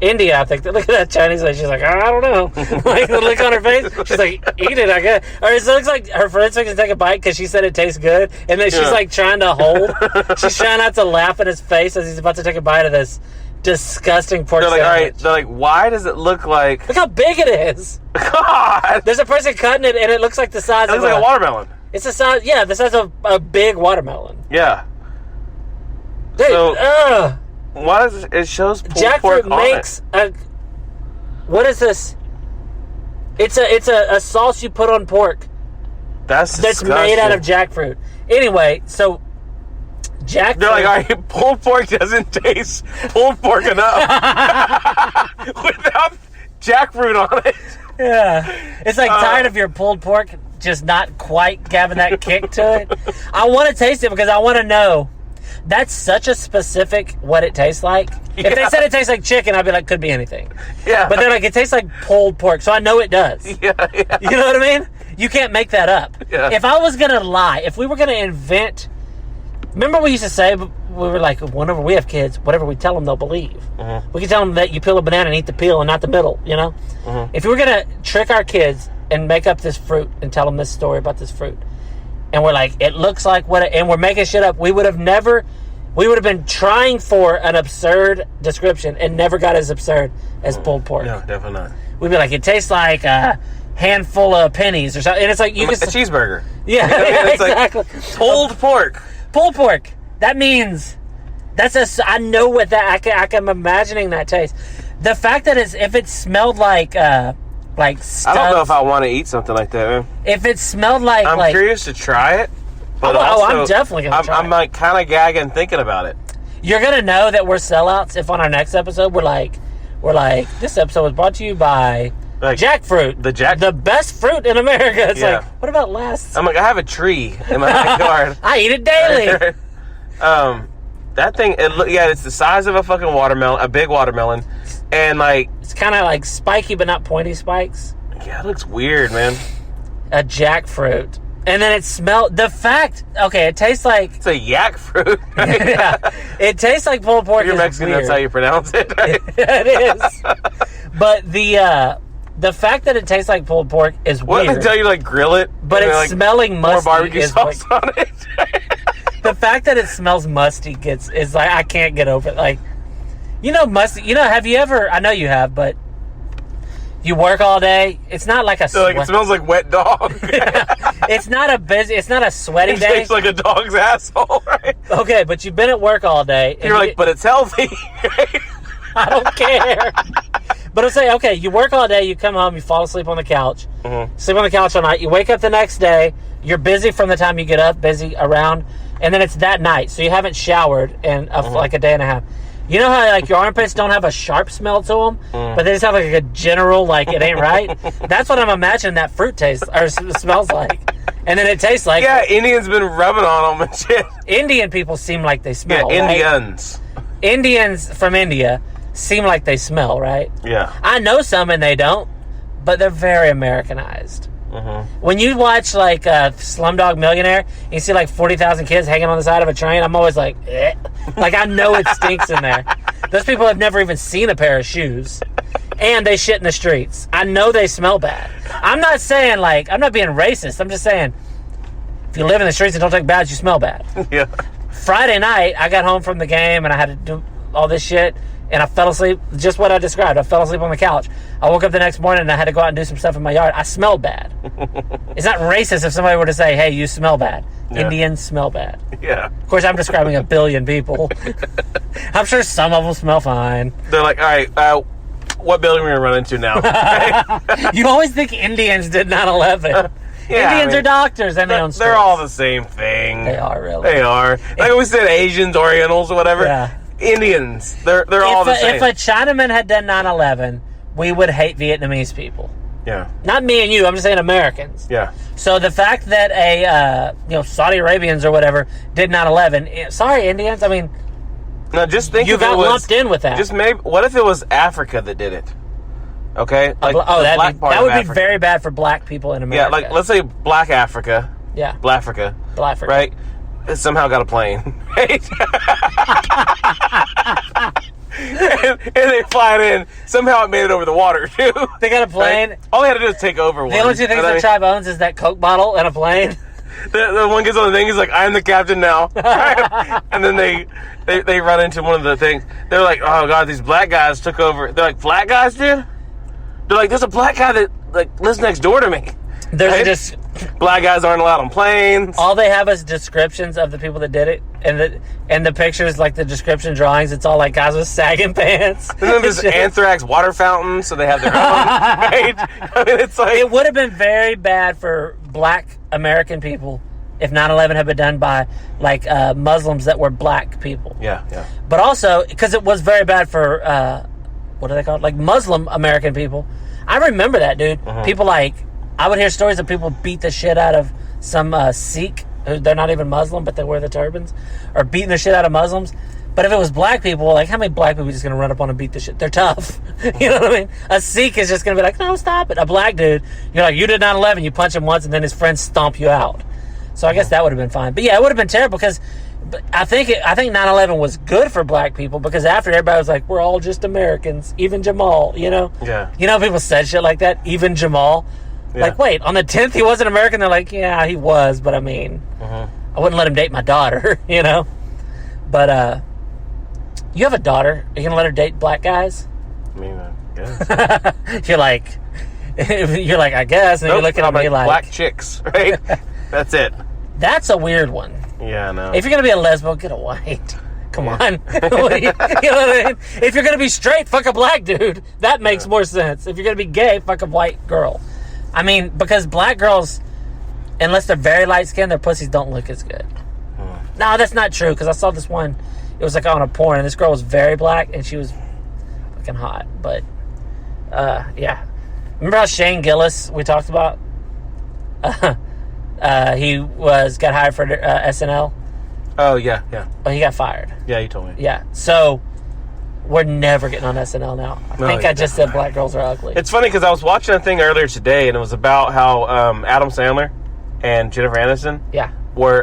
India, I think. Look at that Chinese lady. She's like, I don't know. Like, the look on her face. She's like, eat it, I guess. Or it looks like her friend's going to take a bite because she said it tastes good. And then she's like trying to hold. She's trying not to laugh at his face as he's about to take a bite of this disgusting pork They're like, sandwich. all right. They're like, why does it look like... Look how big it is. God! There's a person cutting it, and it looks like the size It of looks like a watermelon. It's the size, the size of a big watermelon. Yeah. Dude, So, why does it shows pulled pork Jackfruit on makes a... What is this? It's a sauce you put on pork That's made out of jackfruit. Anyway, so jackfruit... They're like, all right, pulled pork doesn't taste pulled pork enough without jackfruit on it. Yeah. It's like tired of your pulled pork just not quite having that kick to it. I want to taste it because I want to know. That's such a specific what it tastes like. Yeah. If they said it tastes like chicken, I'd be like, could be anything. Yeah. But they're like, it tastes like pulled pork, so I know it does. Yeah. You know what I mean? You can't make that up. Yeah. If I was going to lie, if we were going to invent... Remember we used to say, we were like, whenever we have kids, whatever we tell them, they'll believe. Mm-hmm. We can tell them that you peel a banana and eat the peel and not the middle, you know? Mm-hmm. If we were going to trick our kids and make up this fruit and tell them this story about this fruit, and we're like, it looks like and we're making shit up, we would have been trying for an absurd description and never got as absurd as pulled pork. No, definitely not. We'd be like, it tastes like a handful of pennies or something. And it's like, you A just... cheeseburger. Yeah, It's exactly. like pulled pork. Pulled pork. That means... I know what that... I'm imagining that taste. The fact that if it smelled like stuff, I don't know if I want to eat something like that, man. if it smelled like... I'm curious to try it. But I'm definitely going to try I'm it. like kind of gagging thinking about it. You're going to know that we're sellouts if on our next episode we're like, this episode was brought to you by Like, jackfruit. The best fruit in America. It's Yeah. like, what about last? I'm like, I have a tree in my backyard. I eat it daily. That thing, it's the size of a fucking watermelon, a big watermelon, and like, It's kind of like spiky, but not pointy spikes. yeah, it looks weird, man. a jackfruit, and then it smelled. The fact, okay, it tastes like it's a yak fruit. Right? Yeah, it tastes like pulled pork. You're Mexican. Weird. That's how you pronounce it. Right? It is. But the fact that it tastes like pulled pork is what weird. What tell you like grill it? But it's like, smelling musty. More barbecue sauce on it. The fact that it smells musty is like I can't get over it. Like, musty. Have you ever? I know you have, but you work all day. It's not like a. So like it smells like wet dog. It's not a busy. It's not a sweaty day. It tastes like a dog's asshole, right? Okay, but you've been at work all day. You're like, but it's healthy. I don't care. But I'll say, okay, you work all day, you come home, you fall asleep on the couch, sleep on the couch all night, you wake up the next day, you're busy from the time you get up, busy around, and then it's that night, so you haven't showered in like a day and a half. You know how like your armpits don't have a sharp smell to them, but they just have like a general, like it ain't right? That's what I'm imagining that fruit tastes or smells like. And then it tastes like... Yeah, Indians been rubbing on them and shit. Indian people seem like they smell, yeah, right? Indians. Indians from India seem like they smell, right? Yeah. I know some and they don't, but they're very Americanized. When you watch like Slumdog Millionaire, and you see like 40,000 kids hanging on the side of a train, I'm always like, eh. Like I know it stinks in there. Those people have never even seen a pair of shoes, and they shit in the streets. I know they smell bad. I'm not saying I'm not being racist. I'm just saying if you live in the streets and don't take baths, you smell bad. Yeah. Friday night, I got home from the game and I had to do all this shit. And I fell asleep, just what I described. I fell asleep on the couch. I woke up the next morning and I had to go out and do some stuff in my yard. I smelled bad. It's not racist if somebody were to say, hey, you smell bad. Yeah. Indians smell bad. Yeah. Of course, I'm describing a billion people. I'm sure some of them smell fine. They're like, all right, what building are we going to run into now? You always think Indians did 9/11. Yeah, Indians are doctors and they own stores. They're all the same thing. They are, really. They are. Like we said, Asians, Orientals, or whatever. Yeah. Indians, they're all the same. If a Chinaman had done 9/11, we would hate Vietnamese people. Yeah. Not me and you, I'm just saying Americans. Yeah. So the fact that Saudi Arabians or whatever did 9/11, sorry Indians, I mean, no, just think you got lumped in with that. Just maybe, what if it was Africa that did it? Okay? Like that would be very bad for black people in America. Yeah, like let's say Black Africa. Yeah. Black Africa. Right? It somehow got a plane. Right? and they fly it in. Somehow it made it over the water, too. They got a plane. Right? All they had to do is take over one. The only two things the tribe owns is that Coke bottle and a plane. The one gets on the thing, he's like, I'm the captain now. And then they run into one of the things. They're like, oh, God, these black guys took over. They're like, black guys, dude? They're like, there's a black guy that lives next door to me. There's just... Black guys aren't allowed on planes. All they have is descriptions of the people that did it, and the pictures, like the description drawings, it's all like guys with sagging pants. And then there's anthrax water fountains, so they have their own. Right? I mean, it's like it would have been very bad for black American people if 9/11 had been done by Muslims that were black people. Yeah. But also because it was very bad for what are they called? Like Muslim American people. I remember that, dude. People I would hear stories of people beat the shit out of some Sikh, who they're not even Muslim, but they wear the turbans, or beating the shit out of Muslims. But if it was black people, how many black people are just going to run up on and beat the shit? They're tough. You know what I mean? A Sikh is just going to be like, no, stop it. A black dude, you're like, you did 9/11, you punch him once, and then his friends stomp you out. So I guess that would have been fine. But yeah, it would have been terrible because I think 9/11 was good for black people because after everybody was like, we're all just Americans, even Jamal, Yeah. People said shit like that, even Jamal. Yeah. Like, wait, on the 10th he wasn't American? They're like, yeah, he was, but I mean, I wouldn't let him date my daughter, But, you have a daughter. Are you going to let her date black guys? I mean, I guess. You're like, I guess, and you're looking at me like... Black chicks, right? That's it. That's a weird one. Yeah, I know. If you're going to be a lesbo, get a white. Come on. You know what I mean? If you're going to be straight, fuck a black dude. That makes more sense. If you're going to be gay, fuck a white girl. I mean, because black girls, unless they're very light-skinned, their pussies don't look as good. No, that's not true, because I saw this one, it was on a porn, and this girl was very black, and she was fucking hot, but, yeah. Remember how Shane Gillis, we talked about? He got hired for SNL? Oh, yeah. Well, he got fired. Yeah, you told me. Yeah, so, We're never getting on SNL now. I think I just said black girls are ugly. It's funny because I was watching a thing earlier today, and it was about how Adam Sandler and Jennifer Aniston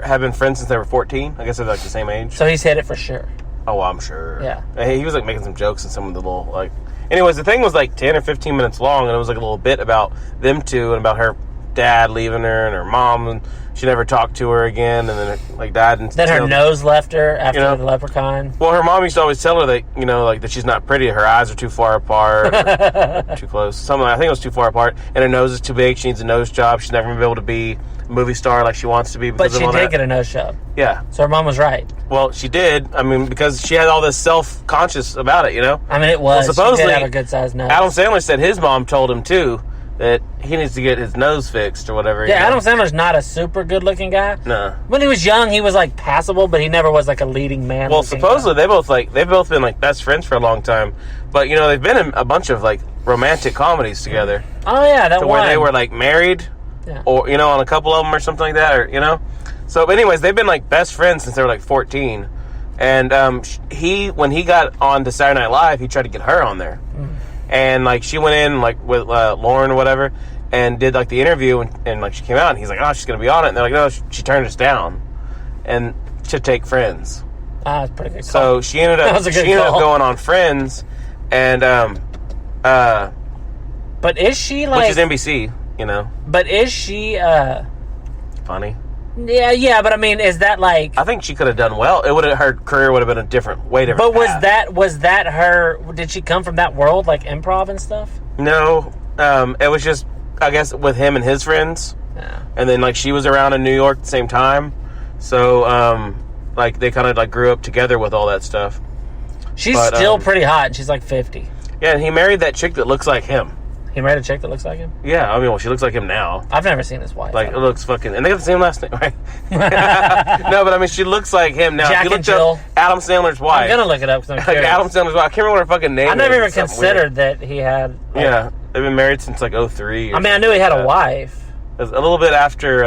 have been friends since they were 14. I guess they're like the same age. So he's hit it for sure. Oh, well, I'm sure. Yeah. He was like making some jokes in some of the little like. Anyways, the thing was like 10 or 15 minutes long, and it was like a little bit about them two and about her dad leaving her and her mom, and she never talked to her again, and then like died. And then her nose left her after the leprechaun. Well, her mom used to always tell her that like that she's not pretty. Her eyes are too far apart, or too close. I think it was too far apart, and her nose is too big. She needs a nose job. She's never gonna be able to be a movie star like she wants to be. But she did get a nose job. Yeah. So her mom was right. Well, she did. I mean, because she had all this self-conscious about it, I mean, it was. Well, supposedly, she did have a good-sized nose. Adam Sandler said his mom told him, too, that he needs to get his nose fixed or whatever. Yeah, Adam Sandler's not a super good-looking guy. No. When he was young, he was, like, passable, but he never was, like, a leading man. Well, supposedly, they've both been, like, best friends for a long time. But, they've been in a bunch of, like, romantic comedies together. Oh, yeah, that one. Where they were, like, married. Yeah. Or, on a couple of them or something like that, or, So, but anyways, they've been, like, best friends since they were, like, 14. And when he got on to Saturday Night Live, he tried to get her on there. Mm. And, like, she went in, like, with Lauren or whatever, and did, like, the interview, and like, she came out, and he's like, oh, she's going to be on it. And they're like, no, she turned us down. And to take Friends. Ah, that's pretty good call. So, she ended up going on Friends, and, but is she, like... Which is NBC, But is she, funny? Yeah, but I mean, is that like... I think she could have done well. Her career would have been a way different But path. was that her... Did she come from that world, like improv and stuff? No. It was just, I guess, with him and his friends. Yeah. And then, like, she was around in New York at the same time. So, like, they kind of, like, grew up together with all that stuff. She's still pretty hot, and she's like 50. Yeah, and he married that chick that looks like him. He married a chick that looks like him? Yeah, I mean, well, she looks like him now. I've never seen his wife. Like, it looks fucking... And they got the same last name, right? No, but I mean, she looks like him now. Jack and Jill. Adam Sandler's wife. I'm gonna look it up because I'm curious. Like, Adam Sandler's wife. I can't remember what her fucking name is. I never even considered that he had... Like, yeah, they've been married since, like, 03. I mean, I knew he had a wife. A little bit after...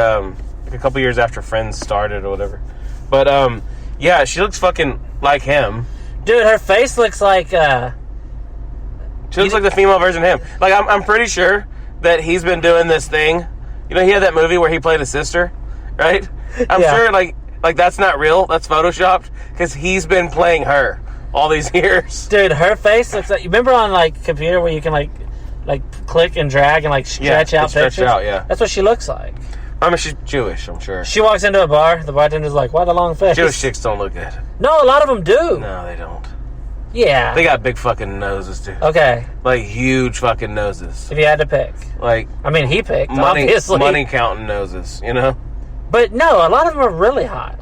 like a couple years after Friends started or whatever. But, yeah, she looks fucking like him. Dude, her face looks like... She looks like the female version of him. Like, I'm pretty sure that he's been doing this thing. He had that movie where he played a sister, right? I'm sure, like that's not real. That's photoshopped because he's been playing her all these years. Dude, her face looks like... You remember on, like, computer where you can, like click and drag and, like, stretch out pictures? Stretch out, yeah. That's what she looks like. I mean, she's Jewish, I'm sure. She walks into a bar. The bartender's like, why the long face? Jewish chicks don't look good. No, a lot of them do. No, they don't. Yeah. They got big fucking noses, dude. Okay. Like, huge fucking noses. If you had to pick. Like... I mean, he picked, obviously. Money counting noses, But no, a lot of them are really hot.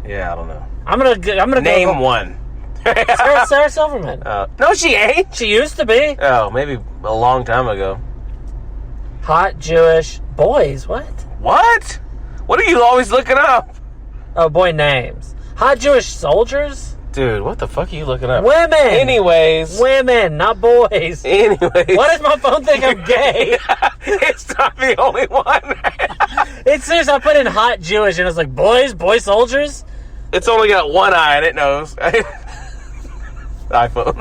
Yeah, I don't know. I'm gonna name one. Sarah Silverman. No, she ain't. She used to be. Oh, maybe a long time ago. Hot Jewish boys. What? What? What are you always looking up? Oh, boy names. Hot Jewish soldiers? Dude, what the fuck are you looking up? Women! Anyways. Women, not boys. Anyways. Why does my phone think I'm gay? It's not the only one. It's serious. I put in hot Jewish and it's like, boy soldiers? It's only got one eye and it knows. iPhone.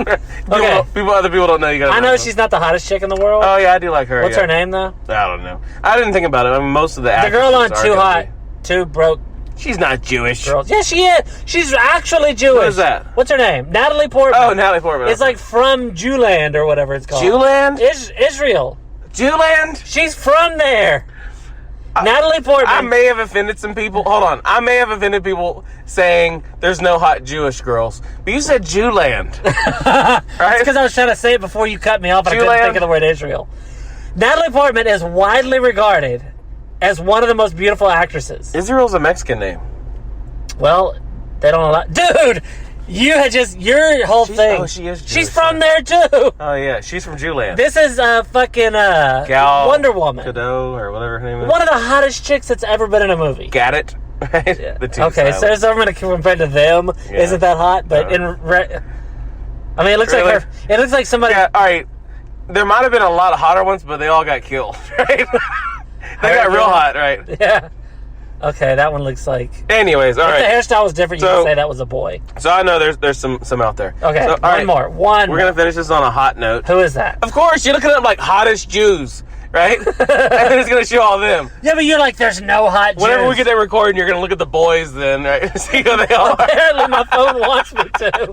Okay. Other people don't know you got I know iPhone. She's not the hottest chick in the world. Oh, yeah, I do like her. What's her name, though? I don't know. I didn't think about it. I mean, most of the actresses. The girl on Too Hot, Too Broke. She's not Jewish. Girls. Yeah, she is. She's actually Jewish. What is that? What's her name? Natalie Portman. Oh, Natalie Portman. It's like from Jewland or whatever it's called. Jewland? Israel. Jewland? She's from there. Natalie Portman. I may have offended some people. Hold on. I may have offended people saying there's no hot Jewish girls. But you said Jewland. Right? It's because I was trying to say it before you cut me off and I couldn't think of the word Israel. Natalie Portman is widely regarded as one of the most beautiful actresses. Israel's a Mexican name. Well, they don't allow... Dude! You had just... Your whole thing... Oh, she is Jewish. She's from there, too! Oh, yeah. She's from Jewland. This is fucking Gal Wonder Woman. Gadot, or whatever her name is. One of the hottest chicks that's ever been in a movie. Gadot. Right? Yeah. The okay, so there's someone compared to them. Yeah. Isn't that hot? But I mean, it looks like her... It looks like somebody... Yeah, all right. There might have been a lot of hotter ones, but they all got killed, right? They got real hot, right? Yeah. Okay, that one looks like... Anyways, all right. If the hairstyle was different, you could say that was a boy. So I know there's some out there. Okay, so, one more. We're going to finish this on a hot note. Who is that? Of course, you're looking up, like, hottest Jews, right? And then it's going to show all them. Yeah, but you're like, there's no hot Jews. Whenever we get that recording, you're going to look at the boys then, right? See who they are. Apparently my phone wants me to.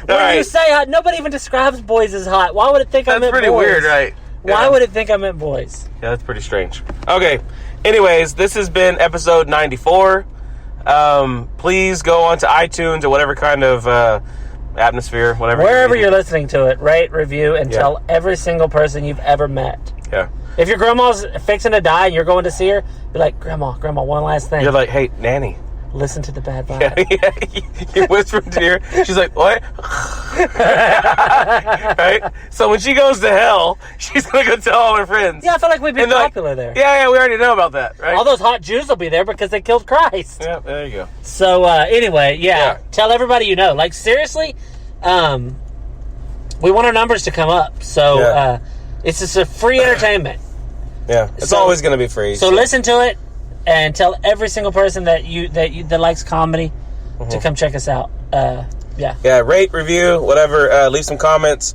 When you say hot, nobody even describes boys as hot. Why would it think I meant boys? That's pretty weird, right? Why would it think I meant boys? Yeah, that's pretty strange. Okay. Anyways, this has been episode 94. Please go on to iTunes or whatever kind of atmosphere, whatever. Wherever you're listening to it, rate, review, and tell every single person you've ever met. Yeah. If your grandma's fixing to die and you're going to see her, be like, Grandma, one last thing. You're like, hey, Nanny. Listen to the bad vibe. Yeah. You're whispering to her. She's like, what? Right? So when she goes to hell, she's going to go tell all her friends. Yeah, I feel like we'd be popular there. Yeah, we already know about that, right? All those hot Jews will be there because they killed Christ. Yeah, there you go. So, anyway, tell everybody you know. Like, seriously, we want our numbers to come up. So, it's just a free entertainment. Yeah, it's always going to be free. So listen to it and tell every single person that likes comedy to come check us out. Yeah, rate, review, whatever. Leave some comments.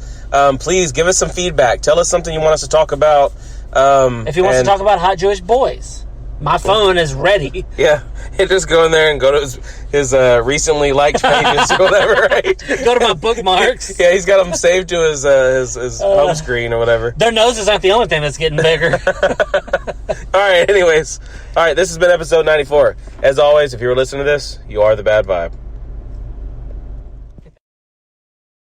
Please give us some feedback. Tell us something you want us to talk about. If you want to talk about hot Jewish boys, my phone is ready. Yeah, just go in there and go to his recently liked pages or whatever, right? Go to my bookmarks. Yeah, he's got them saved to his home screen or whatever. Their noses aren't the only thing that's getting bigger. All right, anyways. All right, this has been episode 94. As always, if you were listening to this, you are the bad vibe.